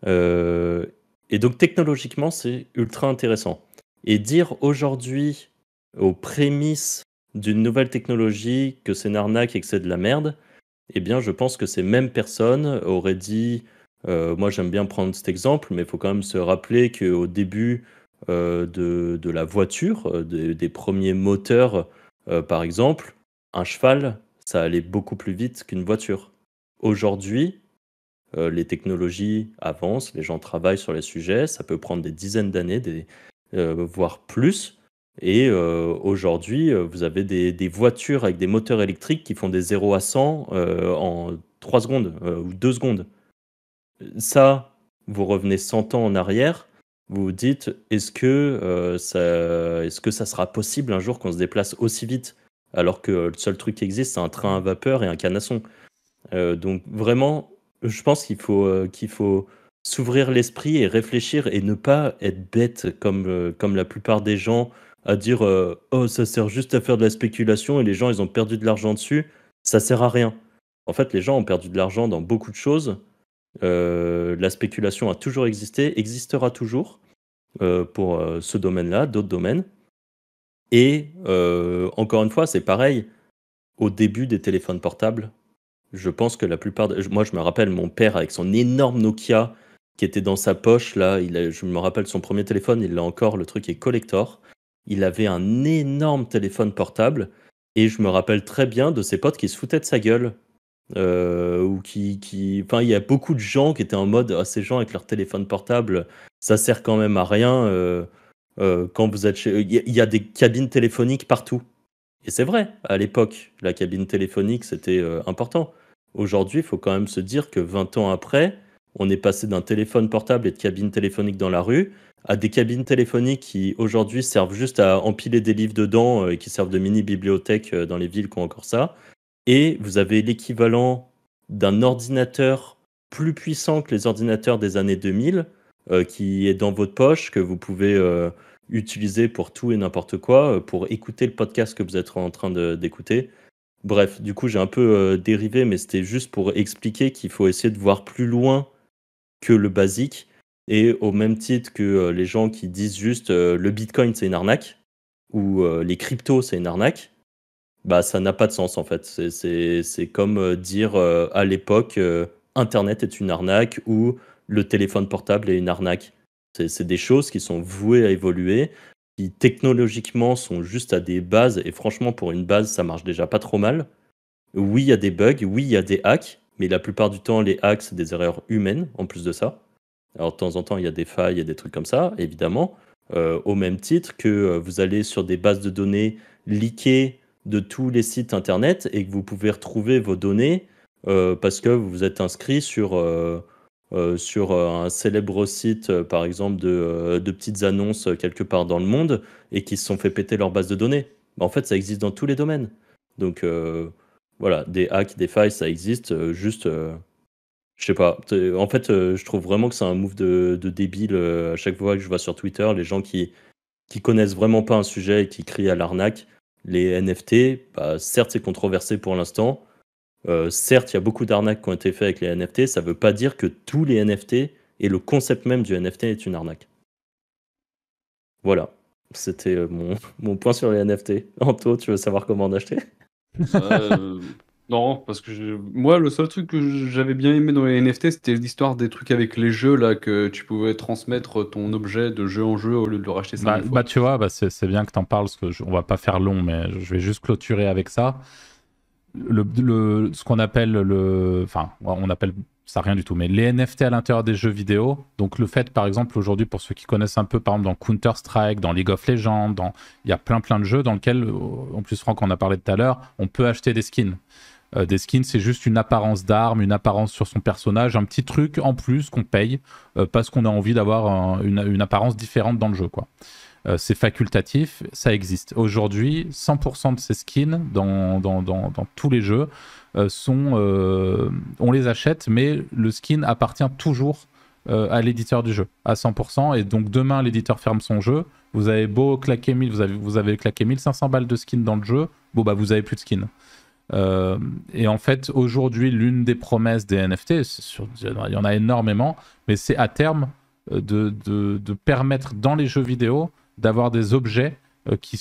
Et donc technologiquement, c'est ultra intéressant. Et dire aujourd'hui, aux prémices d'une nouvelle technologie, que c'est une arnaque et que c'est de la merde, eh bien, je pense que ces mêmes personnes auraient dit, moi j'aime bien prendre cet exemple, mais il faut quand même se rappeler qu'au début de la voiture, des premiers moteurs, par exemple, un cheval, ça allait beaucoup plus vite qu'une voiture. Aujourd'hui, les technologies avancent, les gens travaillent sur les sujets, ça peut prendre des dizaines d'années, voire plus. Et aujourd'hui, vous avez des voitures avec des moteurs électriques qui font des 0 à 100 en 3 secondes ou 2 secondes. Ça, vous revenez 100 ans en arrière, vous vous dites, est-ce que ça sera possible un jour qu'on se déplace aussi vite, alors que le seul truc qui existe, c'est un train à vapeur et un canasson. Donc vraiment, je pense qu'il faut s'ouvrir l'esprit et réfléchir et ne pas être bête comme la plupart des gens à dire oh, ça sert juste à faire de la spéculation et les gens, ils ont perdu de l'argent dessus. Ça sert à rien. En fait, les gens ont perdu de l'argent dans beaucoup de choses. La spéculation a toujours existé, existera toujours pour ce domaine-là, d'autres domaines. Et encore une fois, c'est pareil. Au début des téléphones portables, je pense que la plupart... Moi, je me rappelle mon père avec son énorme Nokia qui était dans sa poche. Là, je me rappelle son premier téléphone, il l'a encore, le truc est collector. Il avait un énorme téléphone portable. Et je me rappelle très bien de ses potes qui se foutaient de sa gueule. Ou Enfin, il y a beaucoup de gens qui étaient en mode ah, ces gens avec leur téléphone portable, ça sert quand même à rien. Quand vous êtes chez... Il y a des cabines téléphoniques partout. Et c'est vrai, à l'époque, la cabine téléphonique, c'était important. Aujourd'hui, il faut quand même se dire que 20 ans après, on est passé d'un téléphone portable et de cabine téléphonique dans la rue à des cabines téléphoniques qui, aujourd'hui, servent juste à empiler des livres dedans et qui servent de mini-bibliothèques dans les villes qui ont encore ça. Et vous avez l'équivalent d'un ordinateur plus puissant que les ordinateurs des années 2000 qui est dans votre poche, que vous pouvez utiliser pour tout et n'importe quoi, pour écouter le podcast que vous êtes en train d'écouter. Bref, du coup, j'ai un peu dérivé, mais c'était juste pour expliquer qu'il faut essayer de voir plus loin que le basique. Et au même titre que les gens qui disent juste le Bitcoin, c'est une arnaque, ou les cryptos, c'est une arnaque, bah ça n'a pas de sens en fait. C'est comme dire à l'époque Internet est une arnaque ou le téléphone portable est une arnaque. C'est des choses qui sont vouées à évoluer, qui technologiquement sont juste à des bases, et franchement pour une base ça marche déjà pas trop mal. Oui il y a des bugs, oui il y a des hacks, mais la plupart du temps les hacks c'est des erreurs humaines en plus de ça. Alors de temps en temps il y a des failles, il y a des trucs comme ça évidemment. Au même titre que vous allez sur des bases de données leakées de tous les sites internet et que vous pouvez retrouver vos données parce que vous vous êtes inscrit sur un célèbre site, par exemple, de petites annonces quelque part dans le monde et qui se sont fait péter leur base de données. Bah, en fait, ça existe dans tous les domaines. Donc, voilà, des hacks, des failles, ça existe. Je sais pas. En fait, je trouve vraiment que c'est un move de débile. À chaque fois que je vois sur Twitter, les gens qui connaissent vraiment pas un sujet et qui crient à l'arnaque. Les NFT, bah, certes, c'est controversé pour l'instant. Certes, il y a beaucoup d'arnaques qui ont été faites avec les NFT. Ça veut pas dire que tous les NFT et le concept même du NFT est une arnaque. Voilà. C'était mon point sur les NFT. Anto, tu veux savoir comment en acheter? Non, parce que moi, le seul truc que j'avais bien aimé dans les NFT, c'était l'histoire des trucs avec les jeux, là, que tu pouvais transmettre ton objet de jeu en jeu au lieu de le racheter 5000 fois. Bah, tu vois, c'est bien que t'en parles, parce que on va pas faire long, mais je vais juste clôturer avec ça. Ce qu'on appelle enfin, on appelle ça rien du tout, mais les NFT à l'intérieur des jeux vidéo. Donc le fait, par exemple, aujourd'hui, pour ceux qui connaissent un peu, par exemple, dans Counter-Strike, dans League of Legends, il y a plein de jeux dans lesquels, en plus, Franck en a parlé tout à l'heure, on peut acheter des skins. Des skins, c'est juste une apparence d'arme, une apparence sur son personnage, un petit truc en plus qu'on paye parce qu'on a envie d'avoir une apparence différente dans le jeu, quoi. C'est facultatif, ça existe. Aujourd'hui, 100% de ces skins dans tous les jeux on les achète, mais le skin appartient toujours à l'éditeur du jeu, à 100%. Et donc demain, l'éditeur ferme son jeu. Vous avez beau claquer vous avez claqué 1500 balles de skin dans le jeu, bon bah vous avez plus de skin. Et en fait, aujourd'hui, l'une des promesses des NFT, il y en a énormément, mais c'est à terme de permettre dans les jeux vidéo d'avoir des objets qui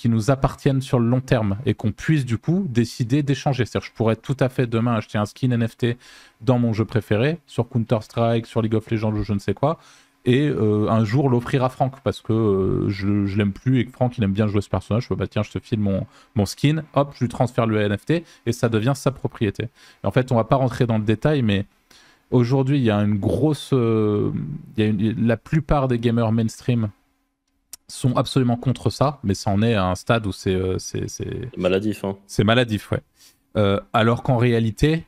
nous appartiennent sur le long terme et qu'on puisse du coup décider d'échanger. C'est-à-dire que je pourrais tout à fait demain acheter un skin NFT dans mon jeu préféré, sur Counter-Strike, sur League of Legends ou je ne sais quoi, et un jour l'offrir à Franck parce que je l'aime plus et que Franck il aime bien jouer ce personnage. Je peux, bah tiens, je te file mon skin, hop, je lui transfère le NFT et ça devient sa propriété. Et en fait, on va pas rentrer dans le détail, mais aujourd'hui, il y a une grosse... la plupart des gamers mainstream sont absolument contre ça, mais ça en est à un stade où c'est maladif. Hein. C'est maladif, ouais. Alors qu'en réalité,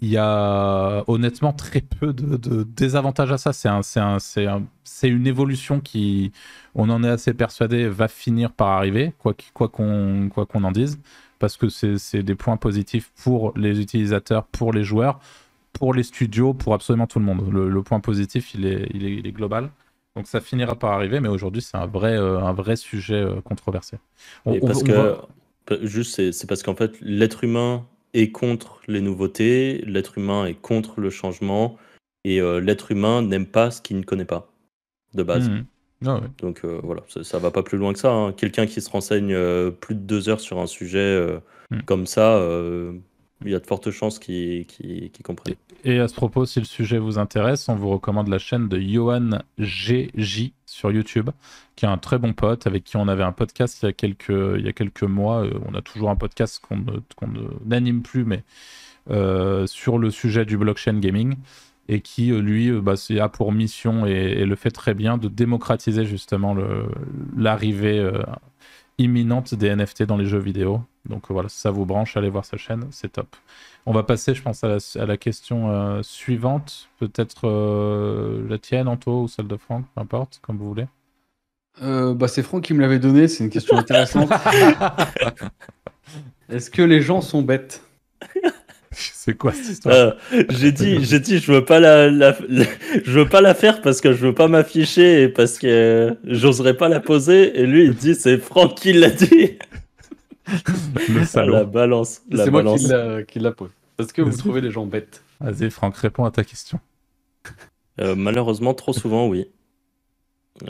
il y a honnêtement très peu de désavantages à ça. C'est une évolution qui, on en est assez persuadé, va finir par arriver, quoi qu'on en dise, parce que c'est des points positifs pour les utilisateurs, pour les joueurs. pour les studios, pour absolument tout le monde. Le point positif, il est global. Donc ça finira par arriver, mais aujourd'hui, c'est un vrai sujet controversé. C'est parce qu'en fait, l'être humain est contre les nouveautés, l'être humain est contre le changement, et l'être humain n'aime pas ce qu'il ne connaît pas, de base. Ah ouais. Donc voilà, ça va pas plus loin que ça, hein. Quelqu'un qui se renseigne plus de 2 heures sur un sujet comme ça, il y a de fortes chances qu'il comprenne. Et à ce propos, si le sujet vous intéresse, on vous recommande la chaîne de Johan GJ sur YouTube, qui est un très bon pote, avec qui on avait un podcast il y a quelques mois. On a toujours un podcast qu'on n'anime plus, mais sur le sujet du blockchain gaming, et qui, lui, a pour mission, et le fait très bien, de démocratiser justement l'arrivée imminente des NFT dans les jeux vidéo. Donc voilà, si ça vous branche, allez voir sa chaîne, c'est top. On va passer, je pense, à la question suivante. Peut-être la tienne, Anto, ou celle de Franck, peu importe, comme vous voulez. C'est Franck qui me l'avait donné, c'est une question intéressante. Est-ce que les gens sont bêtes? C'est quoi cette histoire? J'ai dit, je veux pas je veux pas la faire parce que je veux pas m'afficher et parce que j'oserais pas la poser. Et lui, il dit, c'est Franck qui l'a dit. Le salaud. La balance. C'est moi qui la pose. Est-ce que vous trouvez les gens bêtes? Vas-y, Franck, réponds à ta question. Malheureusement, trop souvent, oui.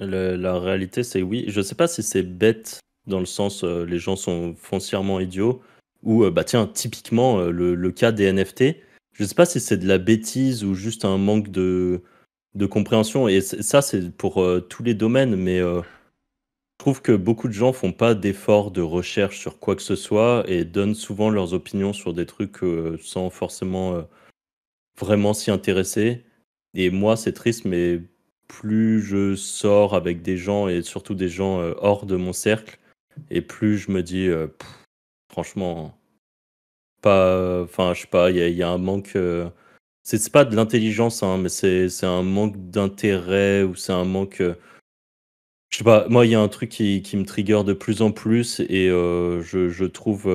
La réalité, c'est oui. Je sais pas si c'est bête dans le sens les gens sont foncièrement idiots, ou tiens, typiquement le cas des NFT. Je sais pas si c'est de la bêtise ou juste un manque de compréhension. Et ça, c'est pour tous les domaines, mais je trouve que beaucoup de gens font pas d'efforts de recherche sur quoi que ce soit et donnent souvent leurs opinions sur des trucs sans forcément vraiment s'y intéresser. Et moi, c'est triste, mais plus je sors avec des gens, et surtout des gens hors de mon cercle, et plus je me dis, franchement, pas. Enfin, je sais pas, il y a un manque. C'est pas de l'intelligence, hein, mais c'est un manque d'intérêt, ou c'est un manque. Je sais pas, moi, il y a un truc qui me trigger de plus en plus, et je trouve.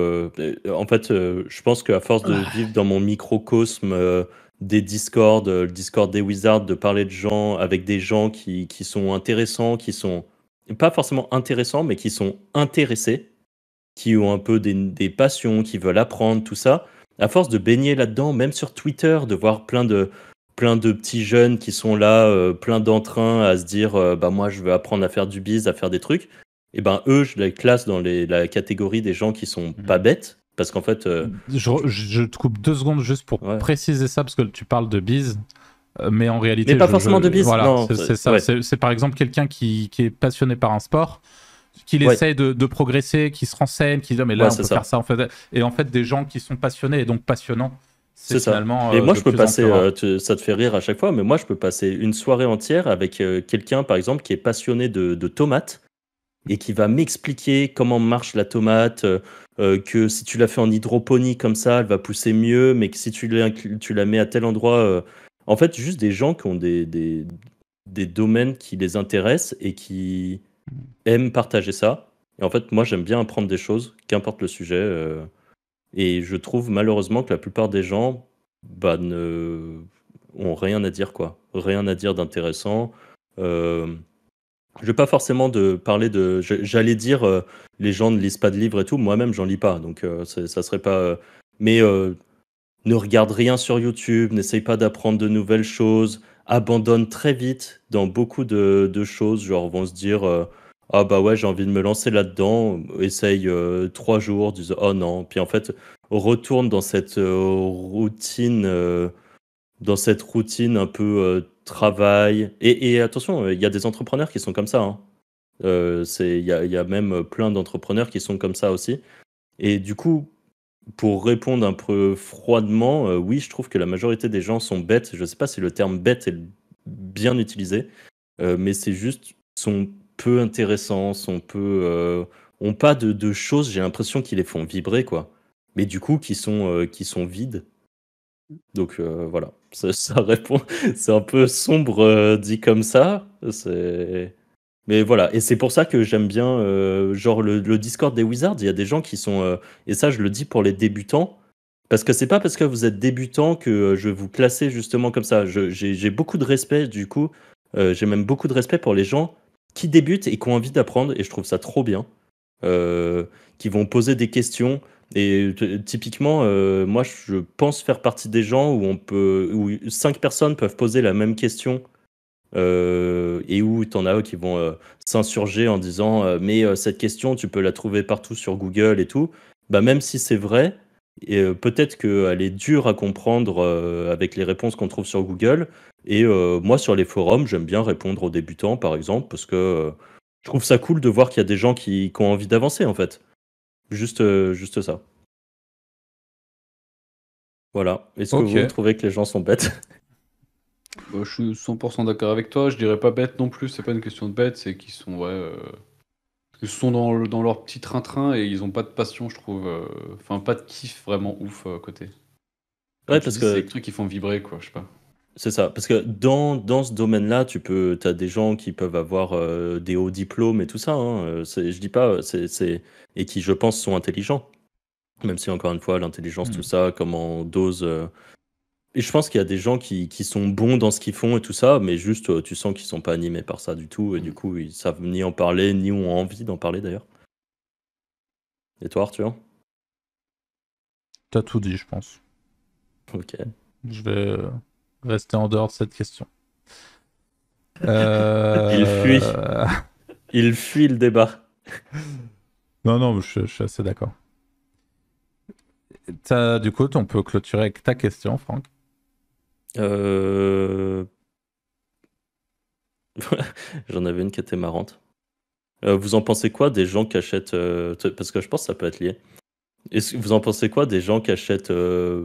En fait, je pense qu'à force de vivre dans mon microcosme des Discord, le Discord des Wizards, de parler de gens avec des gens qui sont intéressants, qui sont pas forcément intéressants, mais qui sont intéressés, qui ont un peu des passions, qui veulent apprendre, tout ça. À force de baigner là-dedans, même sur Twitter, de voir plein de petits jeunes qui sont là, plein d'entrain à se dire moi je veux apprendre à faire du biz, à faire des trucs, et ben eux je les classe dans la catégorie des gens qui sont pas bêtes, parce qu'en fait je te coupe 2 secondes juste pour préciser ça, parce que tu parles de biz, mais en réalité mais pas forcément de biz, voilà, non, c'est ça, ouais. C'est par exemple quelqu'un qui est passionné par un sport, qu'il essaye de progresser, qui se renseigne, qui dit mais là on peut faire ça en fait, et en fait des gens qui sont passionnés et donc passionnants. C'est finalement, ça. Et moi, je peux passer, ça te fait rire à chaque fois, mais moi, je peux passer une soirée entière avec quelqu'un, par exemple, qui est passionné de tomates et qui va m'expliquer comment marche la tomate, que si tu la fais en hydroponie comme ça, elle va pousser mieux, mais que si tu la mets à tel endroit... En fait, juste des gens qui ont des domaines qui les intéressent et qui aiment partager ça. Et en fait, moi, j'aime bien apprendre des choses, qu'importe le sujet. Et je trouve malheureusement que la plupart des gens ont rien à dire, quoi. Rien à dire d'intéressant. Je vais pas forcément parler de... J'allais dire les gens ne lisent pas de livres et tout. Moi-même, j'en lis pas. Donc ça serait pas... Mais ne regarde rien sur YouTube, n'essaye pas d'apprendre de nouvelles choses, abandonne très vite dans beaucoup de choses. Genre vont se dire... ah bah ouais, j'ai envie de me lancer là-dedans, essaye 3 jours, disent oh non, puis en fait retourne dans cette routine un peu travail, et attention, il y a des entrepreneurs qui sont comme ça, hein. Il y a même plein d'entrepreneurs qui sont comme ça aussi, et du coup, pour répondre un peu froidement, oui, je trouve que la majorité des gens sont bêtes. Je sais pas si le terme bête est bien utilisé, mais c'est juste sont peu intéressants, ont pas de choses, j'ai l'impression qu'ils les font vibrer, quoi. Mais du coup, qui sont vides. Donc voilà, ça répond. C'est un peu sombre dit comme ça. Mais voilà, et c'est pour ça que j'aime bien genre le Discord des Wizards. Il y a des gens qui sont, et ça je le dis pour les débutants, Parce que c'est pas parce que vous êtes débutant que je vais vous classer justement comme ça. J'ai beaucoup de respect du coup. J'ai même beaucoup de respect pour les gens qui débutent et qui ont envie d'apprendre et je trouve ça trop bien. Qui vont poser des questions et typiquement, moi je pense faire partie des gens où 5 personnes peuvent poser la même question et où t'en as qui vont s'insurger en disant mais cette question tu peux la trouver partout sur Google et tout. Bah même si c'est vrai, et peut-être qu'elle est dure à comprendre avec les réponses qu'on trouve sur Google. Et moi sur les forums, j'aime bien répondre aux débutants par exemple parce que je trouve ça cool de voir qu'il y a des gens qui ont envie d'avancer en fait. Juste ça. Voilà. Est-ce que Ok. vous trouvez que les gens sont bêtes? Bah, je suis 100% d'accord avec toi. Je dirais pas bête non plus. C'est pas une question de bête. C'est qu'ils sont, ouais, ils sont dans leur petit train-train et ils ont pas de passion, je trouve. Enfin, pas de kiff vraiment ouf à côté. Comme Ouais, tu parce dis, c'est des que trucs qui font vibrer, quoi. Je sais pas. c'est ça. Parce que dans ce domaine-là, t'as des gens qui peuvent avoir des hauts diplômes et tout ça. Hein. Je dis pas, et qui, je pense, sont intelligents. Même si, encore une fois, l'intelligence, tout ça, comment on dose. Et je pense qu'il y a des gens qui sont bons dans ce qu'ils font et tout ça, mais juste, tu sens qu'ils sont pas animés par ça du tout. Et du coup, ils savent ni en parler, ni ont envie d'en parler d'ailleurs. Et toi, Arthur? T'as tout dit, je pense. Ok. Je vais rester en dehors de cette question. Il fuit. Il fuit le débat. Non, je suis assez d'accord. Du coup, on peut clôturer avec ta question, Franck. J'en avais une qui était marrante. Vous en pensez quoi des gens qui achètent... parce que je pense que ça peut être lié. Vous en pensez quoi des gens qui achètent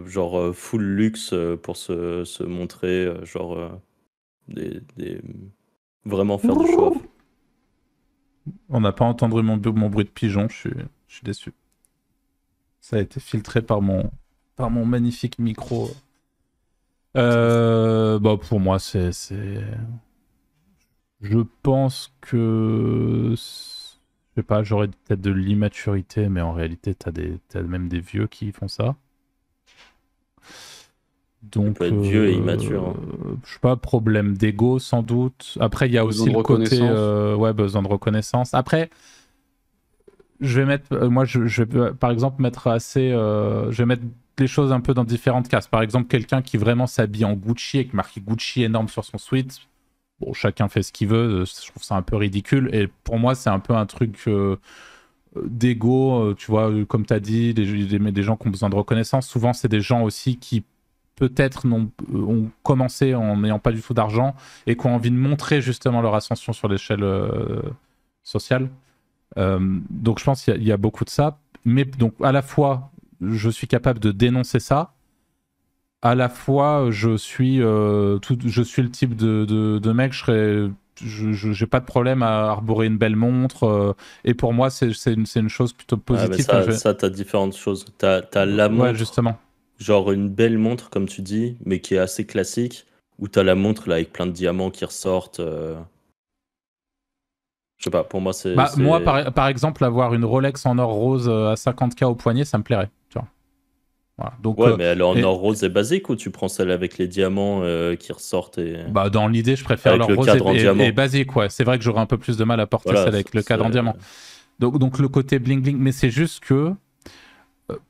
genre full luxe pour se montrer, vraiment faire du show-off? On n'a pas entendu mon bruit de pigeon, je suis déçu. Ça a été filtré par mon magnifique micro. Bah pour moi, c'est... Je pense que... Je sais pas, j'aurais peut-être de l'immaturité, mais en réalité, t'as même des vieux qui font ça. Donc, peut être vieux et immature, hein. Je sais pas, problème d'ego sans doute. Après, il y a Besoin aussi de le côté, reconnaissance. ouais, besoin de reconnaissance. Après, je vais mettre, moi, je vais par exemple mettre assez, je vais mettre les choses un peu dans différentes cases. Par exemple, quelqu'un qui vraiment s'habille en Gucci avec marqué Gucci énorme sur son sweat. Bon, chacun fait ce qu'il veut. Je trouve ça un peu ridicule. Et pour moi, c'est un peu un truc d'ego. Tu vois, comme tu as dit, des gens qui ont besoin de reconnaissance. Souvent, c'est des gens aussi qui peut-être ont commencé en n'ayant pas du tout d'argent et qui ont envie de montrer justement leur ascension sur l'échelle sociale. Donc je pense qu'il y a beaucoup de ça. Mais donc à la fois, je suis capable de dénoncer ça. À la fois, je suis le type de mec, je n'ai pas de problème à arborer une belle montre. Et pour moi, c'est une chose plutôt positive. Ah, mais ça, t'as différentes choses. T'as la montre, ouais, justement. genre une belle montre, comme tu dis, mais qui est assez classique, ou t'as la montre là, avec plein de diamants qui ressortent. Je sais pas, pour moi, Bah, moi, par exemple, avoir une Rolex en or rose à 50K au poignet, ça me plairait. Tu vois. Voilà. Donc, ouais, mais elle est en or rose et basique, ou tu prends celle avec les diamants qui ressortent et... Bah, dans l'idée, je préfère avec l'or le rose cadre en diamant. et basique. Ouais. C'est vrai que j'aurais un peu plus de mal à porter Voilà, celle avec le cadre en diamant. Donc le côté bling bling, mais c'est juste que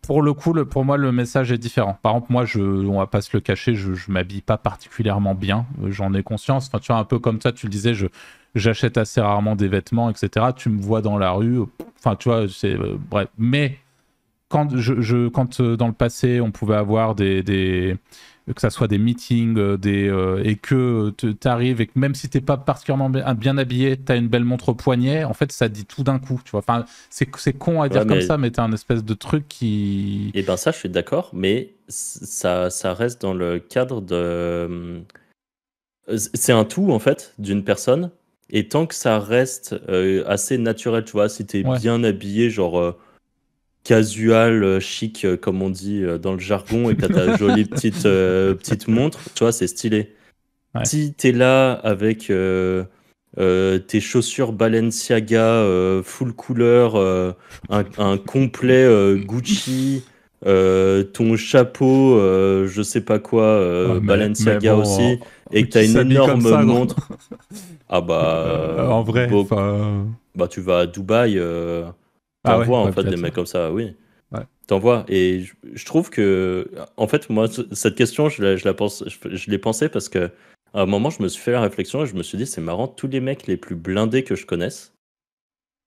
pour le coup, pour moi, le message est différent. Par exemple, moi, on va pas se le cacher, je m'habille pas particulièrement bien, j'en ai conscience. Enfin, tu vois, un peu comme ça, tu le disais, j'achète assez rarement des vêtements, etc. Tu me vois dans la rue, enfin, tu vois, c'est bref. Mais quand dans le passé, on pouvait avoir que ça soit des meetings, et que tu arrives et que même si t'es pas particulièrement bien habillé, t'as une belle montre au poignet, en fait, ça dit tout d'un coup, tu vois. Enfin, c'est con à dire comme ça, mais t'as un espèce de truc qui... Eh ben ça, je suis d'accord, mais ça reste dans le cadre de... C'est un tout, en fait, d'une personne, et tant que ça reste assez naturel, tu vois, si t'es bien habillé, genre... casual, chic, comme on dit dans le jargon, et que t'as ta jolie petite montre, tu vois, c'est stylé. Ouais. Si t'es là avec tes chaussures Balenciaga full couleur, un complet Gucci, ton chapeau, je sais pas quoi, Ouais, Balenciaga bon, aussi, et que qui t'as une s'habille comme énorme ça, gros. montre, ah bah, En vrai, bah tu vas à Dubaï, Ah ouais, t'en vois en ouais, fait des peut-être. mecs comme ça, oui. Ouais. T'en vois, et je trouve que, en fait, moi, cette question, je l'ai pensé parce que à un moment, je me suis fait la réflexion et je me suis dit, c'est marrant, tous les mecs les plus blindés que je connaisse,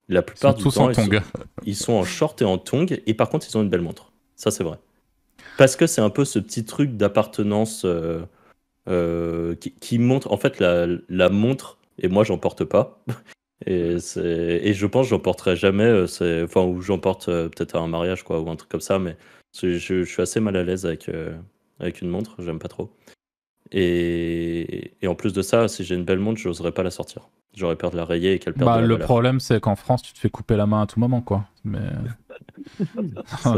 la Ils sont plupart du tous en temps, tongs. ils sont en short et en tongs, et par contre, ils ont une belle montre. Ça, c'est vrai. Parce que c'est un peu ce petit truc d'appartenance qui montre, en fait, la montre, et moi, j'en porte pas. Et je pense que j'en porterai jamais, enfin, ou j'en porte peut-être à un mariage, quoi, ou un truc comme ça, mais je suis assez mal à l'aise avec une montre, j'aime pas trop. Et en plus de ça, si j'ai une belle montre, j'oserais pas la sortir. J'aurais peur de la rayer et qu'elle perde de Bah, la le valeur. problème, c'est qu'en France, tu te fais couper la main à tout moment, quoi. Mais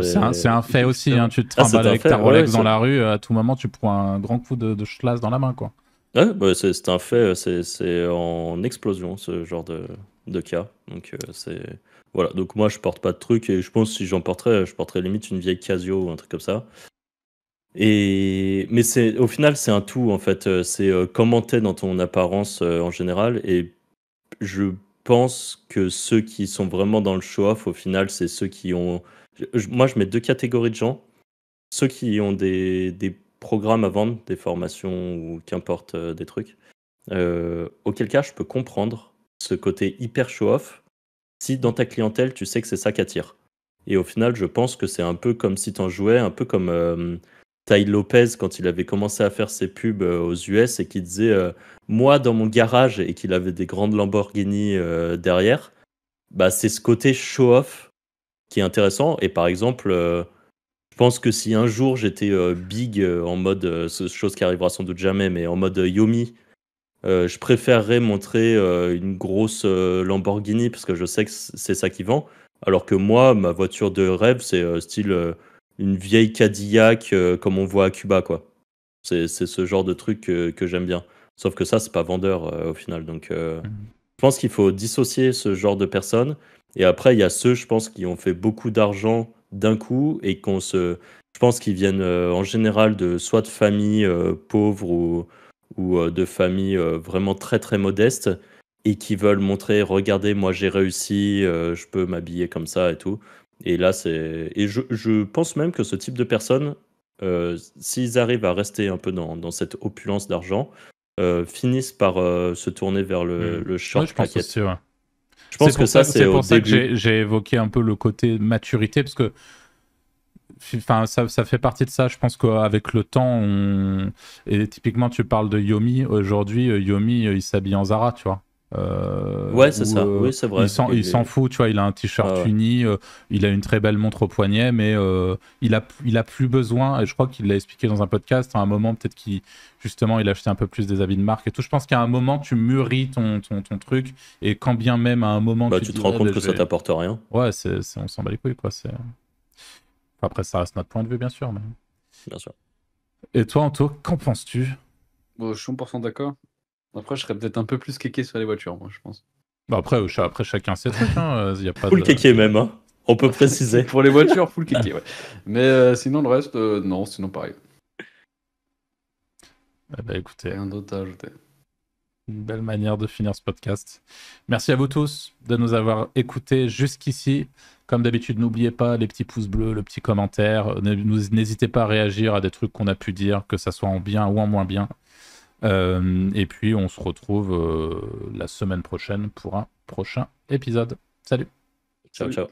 c'est un fait aussi, hein. Justement. Tu te Ah, c'est trimbales un avec ta fait, ouais, ouais, Rolex dans la rue, à tout moment, tu prends un grand coup de schlass dans la main, quoi. ouais, bah, c'est un fait, c'est en explosion ce genre de cas. Donc voilà, donc moi je porte pas de trucs et je pense que si j'en porterais, je porterais limite une vieille Casio ou un truc comme ça. Mais au final c'est un tout en fait, c'est comment t'es dans ton apparence en général, et je pense que ceux qui sont vraiment dans le show-off au final c'est ceux qui ont... Moi je mets deux catégories de gens. Ceux qui ont des programmes à vendre, des formations ou qu'importe des trucs. Auquel cas, je peux comprendre ce côté hyper show-off si dans ta clientèle, tu sais que c'est ça qui attire. Et au final, je pense que c'est un peu comme si tu en jouais, un peu comme Ty Lopez quand il avait commencé à faire ses pubs aux US et qu'il disait moi dans mon garage, et qu'il avait des grandes Lamborghini derrière. Bah, c'est ce côté show-off qui est intéressant. Et par exemple, je pense que si un jour j'étais big en mode, chose qui arrivera sans doute jamais, mais en mode Yomi, je préférerais montrer une grosse Lamborghini parce que je sais que c'est ça qui vend. Alors que moi, ma voiture de rêve, c'est style une vieille Cadillac comme on voit à Cuba, quoi. C'est ce genre de truc que j'aime bien. Sauf que ça, c'est pas vendeur au final. Donc, je pense qu'il faut dissocier ce genre de personnes. Et après, il y a ceux, je pense, qui ont fait beaucoup d'argent d'un coup et je pense qu'ils viennent en général soit de familles pauvres ou de familles vraiment très très modestes et qui veulent montrer, regardez, moi j'ai réussi, je peux m'habiller comme ça et tout. Et là, et je pense même que ce type de personnes, s'ils arrivent à rester un peu dans cette opulence d'argent, finissent par se tourner vers le Ouais, short je pense claquette. aussi, ouais. Je pense que ça, c'est C'est au pour ça que début. j'ai évoqué un peu le côté maturité, parce que enfin, ça fait partie de ça. Je pense qu'avec le temps, et typiquement, tu parles de Yomi. Aujourd'hui, Yomi, il s'habille en Zara, tu vois. Ouais, c'est ça. Oui, c'est vrai. Il s'en fout, tu vois. Il a un Ouais, t-shirt ouais. uni, il a une très belle montre au poignet, mais il a plus besoin. Et je crois qu'il l'a expliqué dans un podcast. À un moment, peut-être justement, il achetait un peu plus des habits de marque et tout. Je pense qu'à un moment, tu mûris ton truc, et quand bien même à un moment, Bah, tu tu dis te rends ouais, compte ben, que ça t'apporte rien. ouais, on s'en bat les couilles, quoi. Après, ça reste notre point de vue, bien sûr. Bien sûr. Et toi, Anto, qu'en penses-tu? Bon, je suis 100% d'accord. Après, je serais peut-être un peu plus kéké sur les voitures, moi, je pense. Bah après, chacun ses trucs, hein. Y a pas Full de... kéké même, hein. On peut préciser. Pour les voitures, full kéké, ouais. Mais sinon, le reste, non, sinon pareil. Eh ben, écoutez, Rien d'autre à ajouter. une belle manière de finir ce podcast. Merci à vous tous de nous avoir écoutés jusqu'ici. Comme d'habitude, n'oubliez pas les petits pouces bleus, le petit commentaire. N'hésitez pas à réagir à des trucs qu'on a pu dire, que ça soit en bien ou en moins bien. Et puis, on se retrouve la semaine prochaine pour un prochain épisode. Salut! Ciao, ciao.